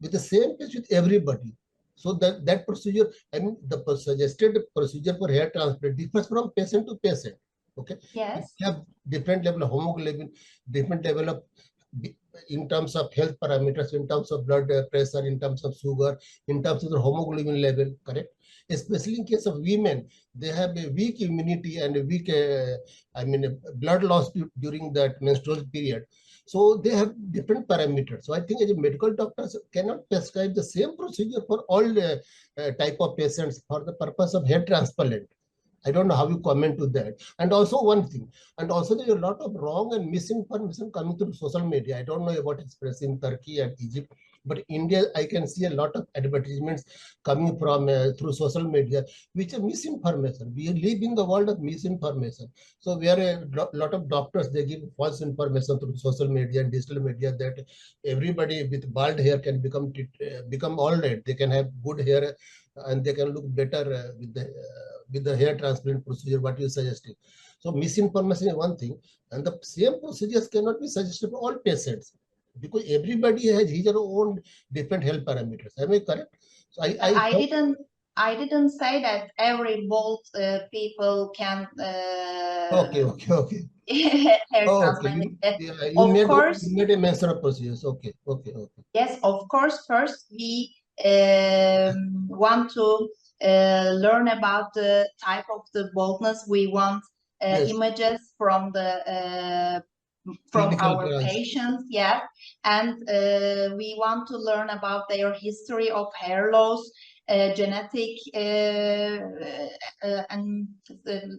with the same pace with everybody. So that procedure, I mean, the suggested procedure for hair transplant differs from patient to patient. Okay. Yes. You have different level of hemoglobin, different level of in terms of health parameters, in terms of blood pressure, in terms of sugar, in terms of the hemoglobin level, correct? Especially in case of women, they have a weak immunity and a weak, blood loss during that menstrual period. So they have different parameters. So I think as a medical doctors cannot prescribe the same procedure for all type of patients for the purpose of hair transplant. I don't know how you comment to that. And also one thing, and also there's a lot of wrong and misinformation coming through social media. I don't know about express in Turkey and Egypt, but India, I can see a lot of advertisements coming from through social media, which are misinformation. We live in the world of misinformation. So we are a lot of doctors, they give false information through social media and digital media that everybody with bald hair can become all right. They can have good hair and they can look better with the hair transplant procedure, what you suggested. So misinformation is one thing, and the same procedures cannot be suggested for all patients because everybody has his own different health parameters. Am I correct? So I didn't say that every bald people can okay. hair transplant. You made a mention of procedures. Okay. Yes, of course. First, we want to learn about the type of the baldness. We want Yes. images from the from our patients, yes, and we want to learn about their history of hair loss, genetic and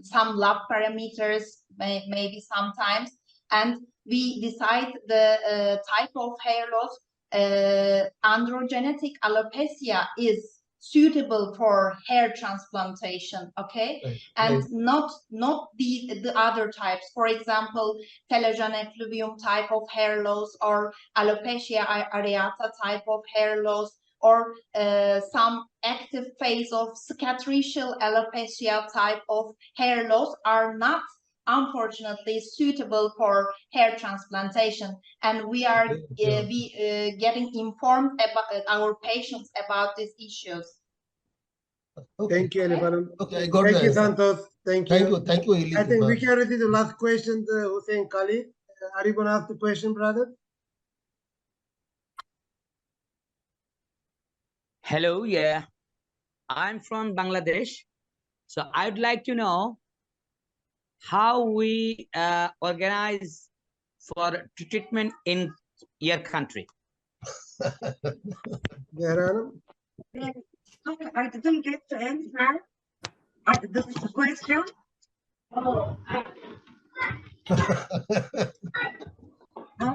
some lab parameters, maybe sometimes, and we decide the type of hair loss. Androgenetic alopecia is suitable for hair transplantation, okay, right, and right. not the other types. For example, telogen effluvium type of hair loss, or alopecia areata type of hair loss, or some active phase of cicatricial alopecia type of hair loss are not, unfortunately, suitable for hair transplantation, and we are getting informed about our patients about these issues. Okay. Thank you, Elif. Okay, I got Thank the you, answer. Santos. Thank you. Thank you, Elif. I think we can read the last question, Hussein Khalid. Are you going to ask the question, brother? Hello, yeah. I'm from Bangladesh. So I'd like to know how we organize for treatment in your country. I didn't get the answer. This is the question.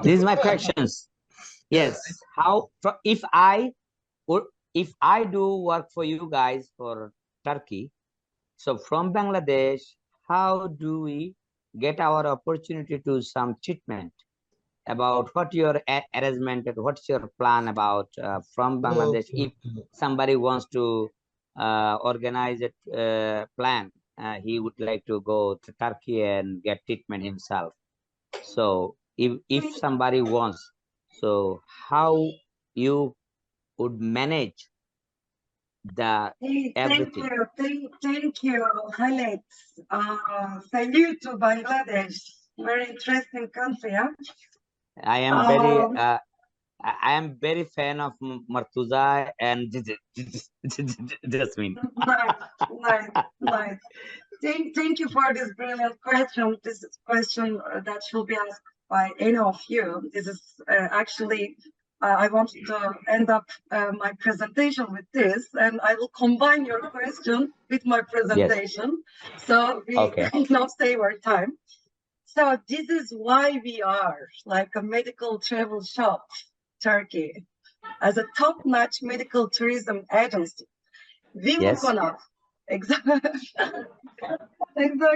These are my questions. Yes. How if I do work for you guys for Turkey, so from Bangladesh, how do we get our opportunity to some treatment? About what your arrangement and what's your plan about from Bangladesh? If somebody wants to organize a plan, he would like to go to Turkey and get treatment himself. So if somebody wants, so how you would manage the everything? Thank you, Khaled. Salute to Bangladesh. Very interesting country, huh? I am very fan of Martuza and Jasmine. Nice. Thank you for this brilliant question. This is a question that should be asked by any of you. This is actually, I want to end up my presentation with this, and I will combine your question with my presentation. Yes. So we cannot save our time. So this is why we are like a medical travel shop, Turkey, as a top-notch medical tourism agency. We will gonna exactly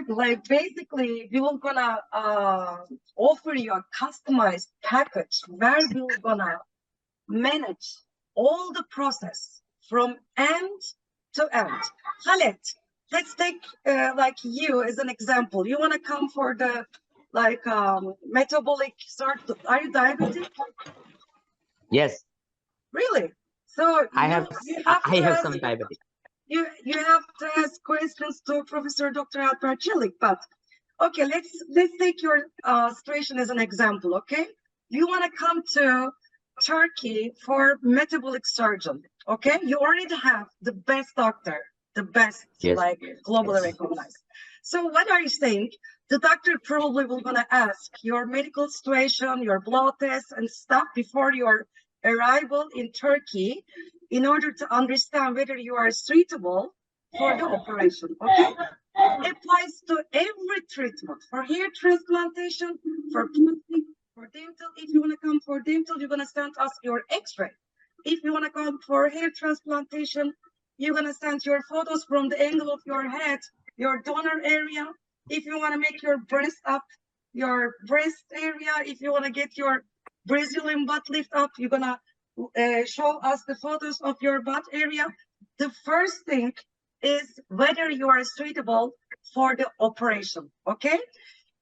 like basically we will gonna offer you a customized package where we will gonna manage all the process from end to end. Khaled, let's take like you as an example. You want to come for the like metabolic sort. Are you diabetic? Yes. Really? So I have some diabetes. You have to ask questions to Professor Dr. Alper Çelik, but okay, let's take your situation as an example. Okay, you want to come to Turkey for metabolic surgeon. Okay, you already have the best doctor, the best like globally recognized. So what are you saying? The doctor probably will gonna ask your medical situation, your blood tests and stuff before your arrival in Turkey in order to understand whether you are suitable for the operation. Okay, applies to every treatment, for hair transplantation, for plastic, for dental. If you want to come for dental, you're going to send us your x-ray. If you want to come for hair transplantation, you're going to send your photos from the angle of your head, your donor area. If you want to make your breast up, your breast area, if you want to get your Brazilian butt lift up, you're going to show us the photos of your butt area. The first thing is whether you are suitable for the operation, okay?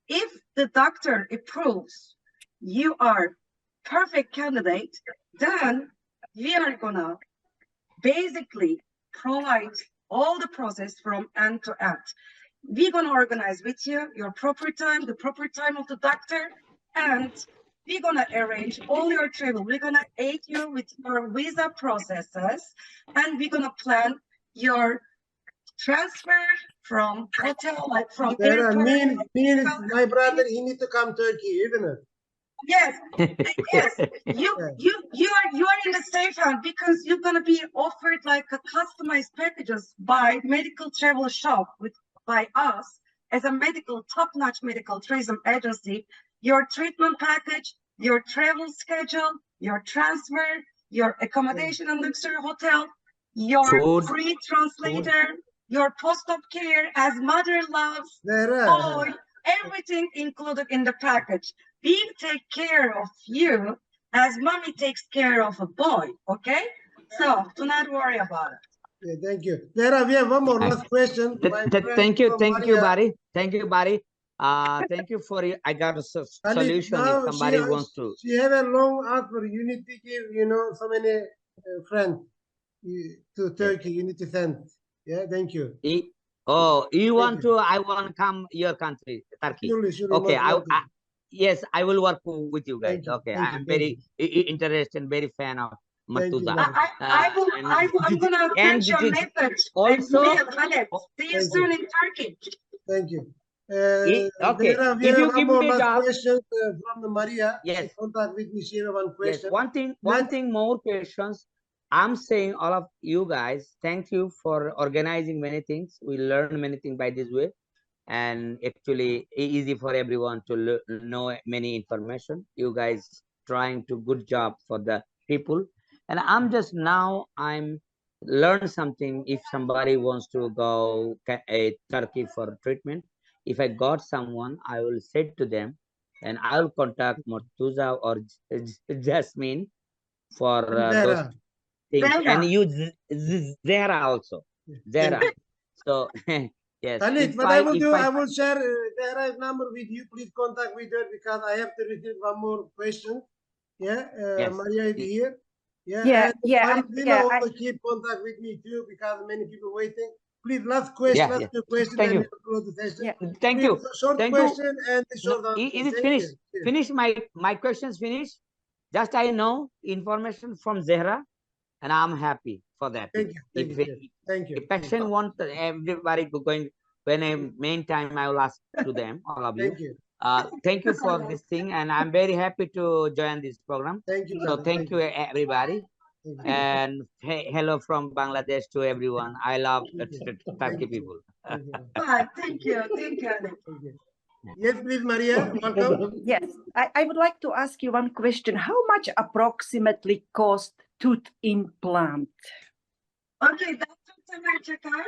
If the doctor approves you are perfect candidate, then we are gonna basically provide all the process from end to end. We're gonna organize with you your proper time, the proper time of the doctor, and we're gonna arrange all your travel. We're gonna aid you with your visa processes, and we're gonna plan your transfer from hotel, like from airport. Means my brother, he need to come Turkey, isn't it? Yes, yes. You are in the safe hand because you're gonna be offered like a customized packages by Medical Travel Shop by us as a top-notch medical tourism agency. Your treatment package, your travel schedule, your transfer, your accommodation in luxury hotel, your free translator, your post-op care as mother loves, all everything included in the package. We take care of you as mommy takes care of a boy, okay? So do not worry about it. Yeah, thank you. Zara, we have one more last question. Thank you, Barry. Thank you, Barry. Thank you for I got a solution if somebody wants to. She have a long answer. You need to give, so many friends to Turkey. You need to send. Yeah, thank you. You want to? I want to come your country, Turkey. Surely, okay, yes, I will work with you guys. Okay, I'm very interested, very fan of Martuza. I'm gonna send you a message. Also, see you soon in Turkey. Thank you. Okay, We if have you one give more me a last job, question from the Maria. yes, She contact with me. She have one question. Yes, one thing more questions. I'm saying all of you guys, thank you for organizing many things. We learn many things by this way, and actually easy for everyone to know many information. You guys trying to good job for the people, and I'm just now I'm learn something. If somebody wants to go a Turkey for treatment, if I got someone, I will say to them, and I will contact Mortuza or Jasmine for those things, and use Zehra also. Zehra. So yes. Khalid, what I will do, I will share Zehra's number with you. Please contact with her because I have to receive one more question. Yeah, yes. Maria is here. Yeah, I will keep contact with me too because many people waiting. Please, last question, last two questions, Thank then you. we'll close the session. Thank Please, you. short Thank question you. and the short answer. Is it finished? Finish my questions finished. Just I know information from Zehra, and I'm happy for that. Thank you. Thank you. If patient want everybody going when I meantime I will ask to them, all of you. Thank you. Thank you for this thing, and I'm very happy to join this program. Thank you. So thank you everybody, and hello from Bangladesh to everyone. I love Turkey people. Thank you. Yes, please, Maria. Welcome. Yes, I would like to ask you one question. How much approximately cost tooth implant? Okay, Dr. Tamer Çakar.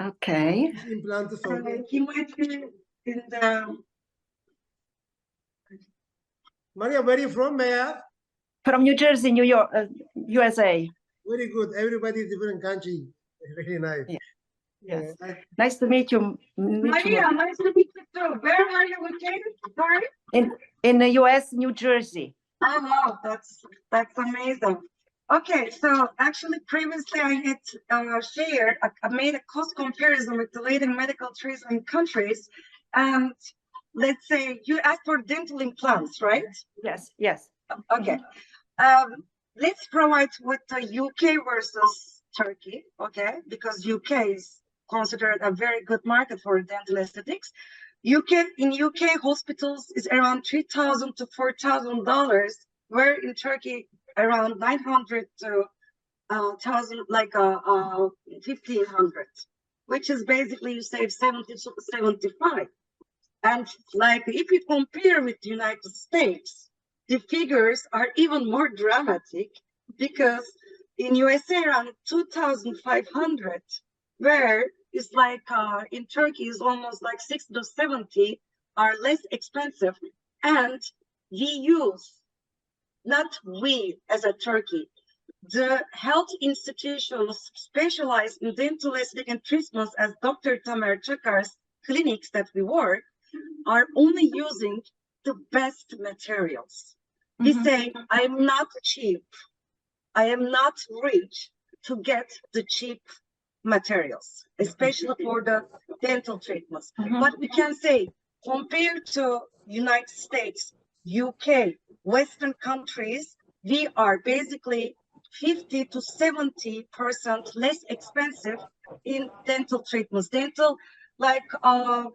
Okay. He might be in the... Maria, where are you from, may I ask? From New Jersey, New York, USA. Very good. Everybody is different country. Very nice. Yes. Nice to meet you. Maria, nice to meet you too. Where are you located? Sorry? In the US, New Jersey. Oh, wow, that's amazing. Okay, so actually previously I had shared, I made a cost comparison with the leading medical tourism countries. And let's say you asked for dental implants, right? Yes. Okay. Let's provide with the UK versus Turkey, okay? Because UK is considered a very good market for dental aesthetics. In UK, hospitals is around $3,000 to $4,000, where in Turkey around 900 to 1,000, like 1,500, which is basically you save 70 to 75. And like if you compare with the United States, the figures are even more dramatic because in USA around 2,500, where it's like in Turkey is almost like 60 to 70 are less expensive. And we use, not we as a Turkey, the health institutions specialized in dental aesthetic and treatments as Dr. Tamer Çakar's clinics that we work are only using the best materials. We say, I'm not cheap. I am not rich to get the cheap materials, especially for the dental treatments. But we can say, compared to United States, UK, Western countries, we are basically 50 to 70% less expensive in dental treatments. Dental, like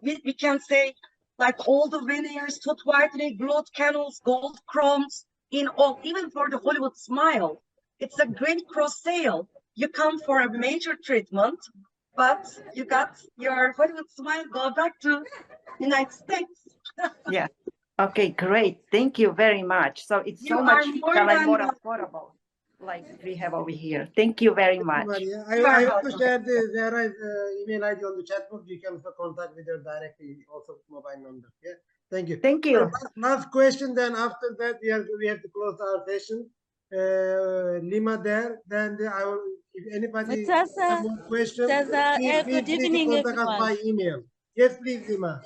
we can say, like all the veneers, tooth whitening, blood canals, gold crowns, in all, even for the Hollywood smile. It's a great cross sale. You come for a major treatment, but you got your Hollywood smile go back to United States. Yeah. Okay, great. Thank you very much. So it's so much more affordable, like we have over here. Thank you very much. Maria. I also shared Zehra's email ID on the chat box. You can also contact with her directly, also mobile number. Yeah. Thank you. Thank you. So last question. Then after that, we have to close our session. Lima there. Then I will. If anybody has more questions, feel free to contact us by email. Yes, please, Lima.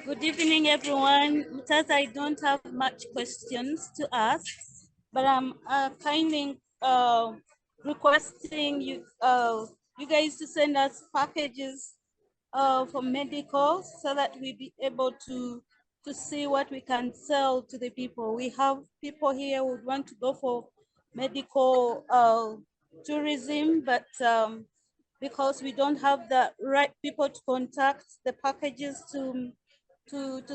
Good evening, everyone. Mutasa, I don't have much questions to ask, but I'm kindly requesting you guys to send us packages for medical so that we be able to to see what we can sell to the people. We have people here who would want to go for medical tourism, but because we don't have the right people to contact the packages to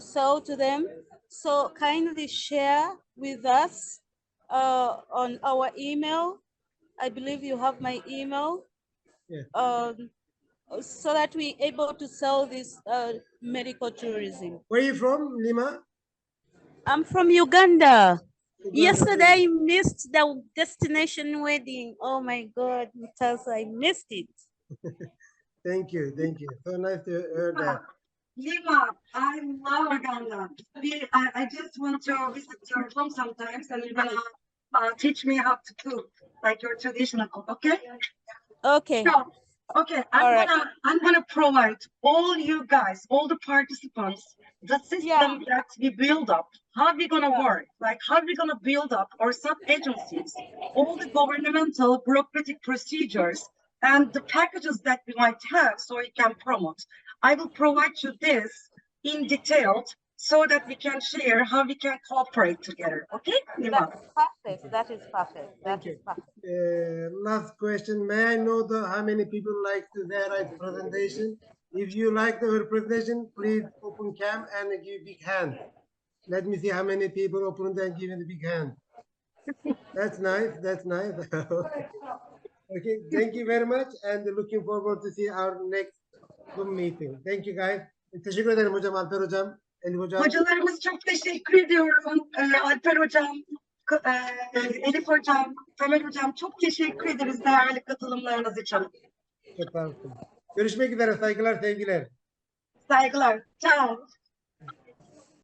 sell to them. So kindly share with us on our email. I believe you have my email. Yeah. So that we're able to sell this medical tourism. Where are you from, Lima? I'm from Uganda. Uganda. Yesterday I missed the destination wedding. Oh my God, Mutasa, I missed it. Thank you, thank you. So nice to hear that. Lima, I love Uganda. I just want to visit your home sometimes, and you're gonna teach me how to cook, like your traditional cook, okay? Okay. So, okay, I'm gonna provide all you guys, all the participants, the system that we build up. How we gonna work? Like how we gonna build up our sub agencies, all the governmental bureaucratic procedures, and the packages that we might have, so we can promote. I will provide you this in detail so that we can share how we can cooperate together. Okay, Lima? That's perfect. That is perfect. Thank you. Last question. May I know how many people like to hear our presentation? If you like our presentation, please open cam and give big hand. Let me see how many people opened and given the big hand. That's nice. That's nice. Okay. Thank you very much, and looking forward to see our next Zoom meeting. Thank you guys. Teşekkür ederim hocam, Alper hocam, Elif hocam. Hocalarımız çok teşekkür ediyorum. Alper hocam, Elif hocam, Tamer hocam çok teşekkür ederiz değerli katılımlarınız için. Çok sağ olun. Görüşmek üzere. Saygılar, sevgiler. Saygılar. Ciao.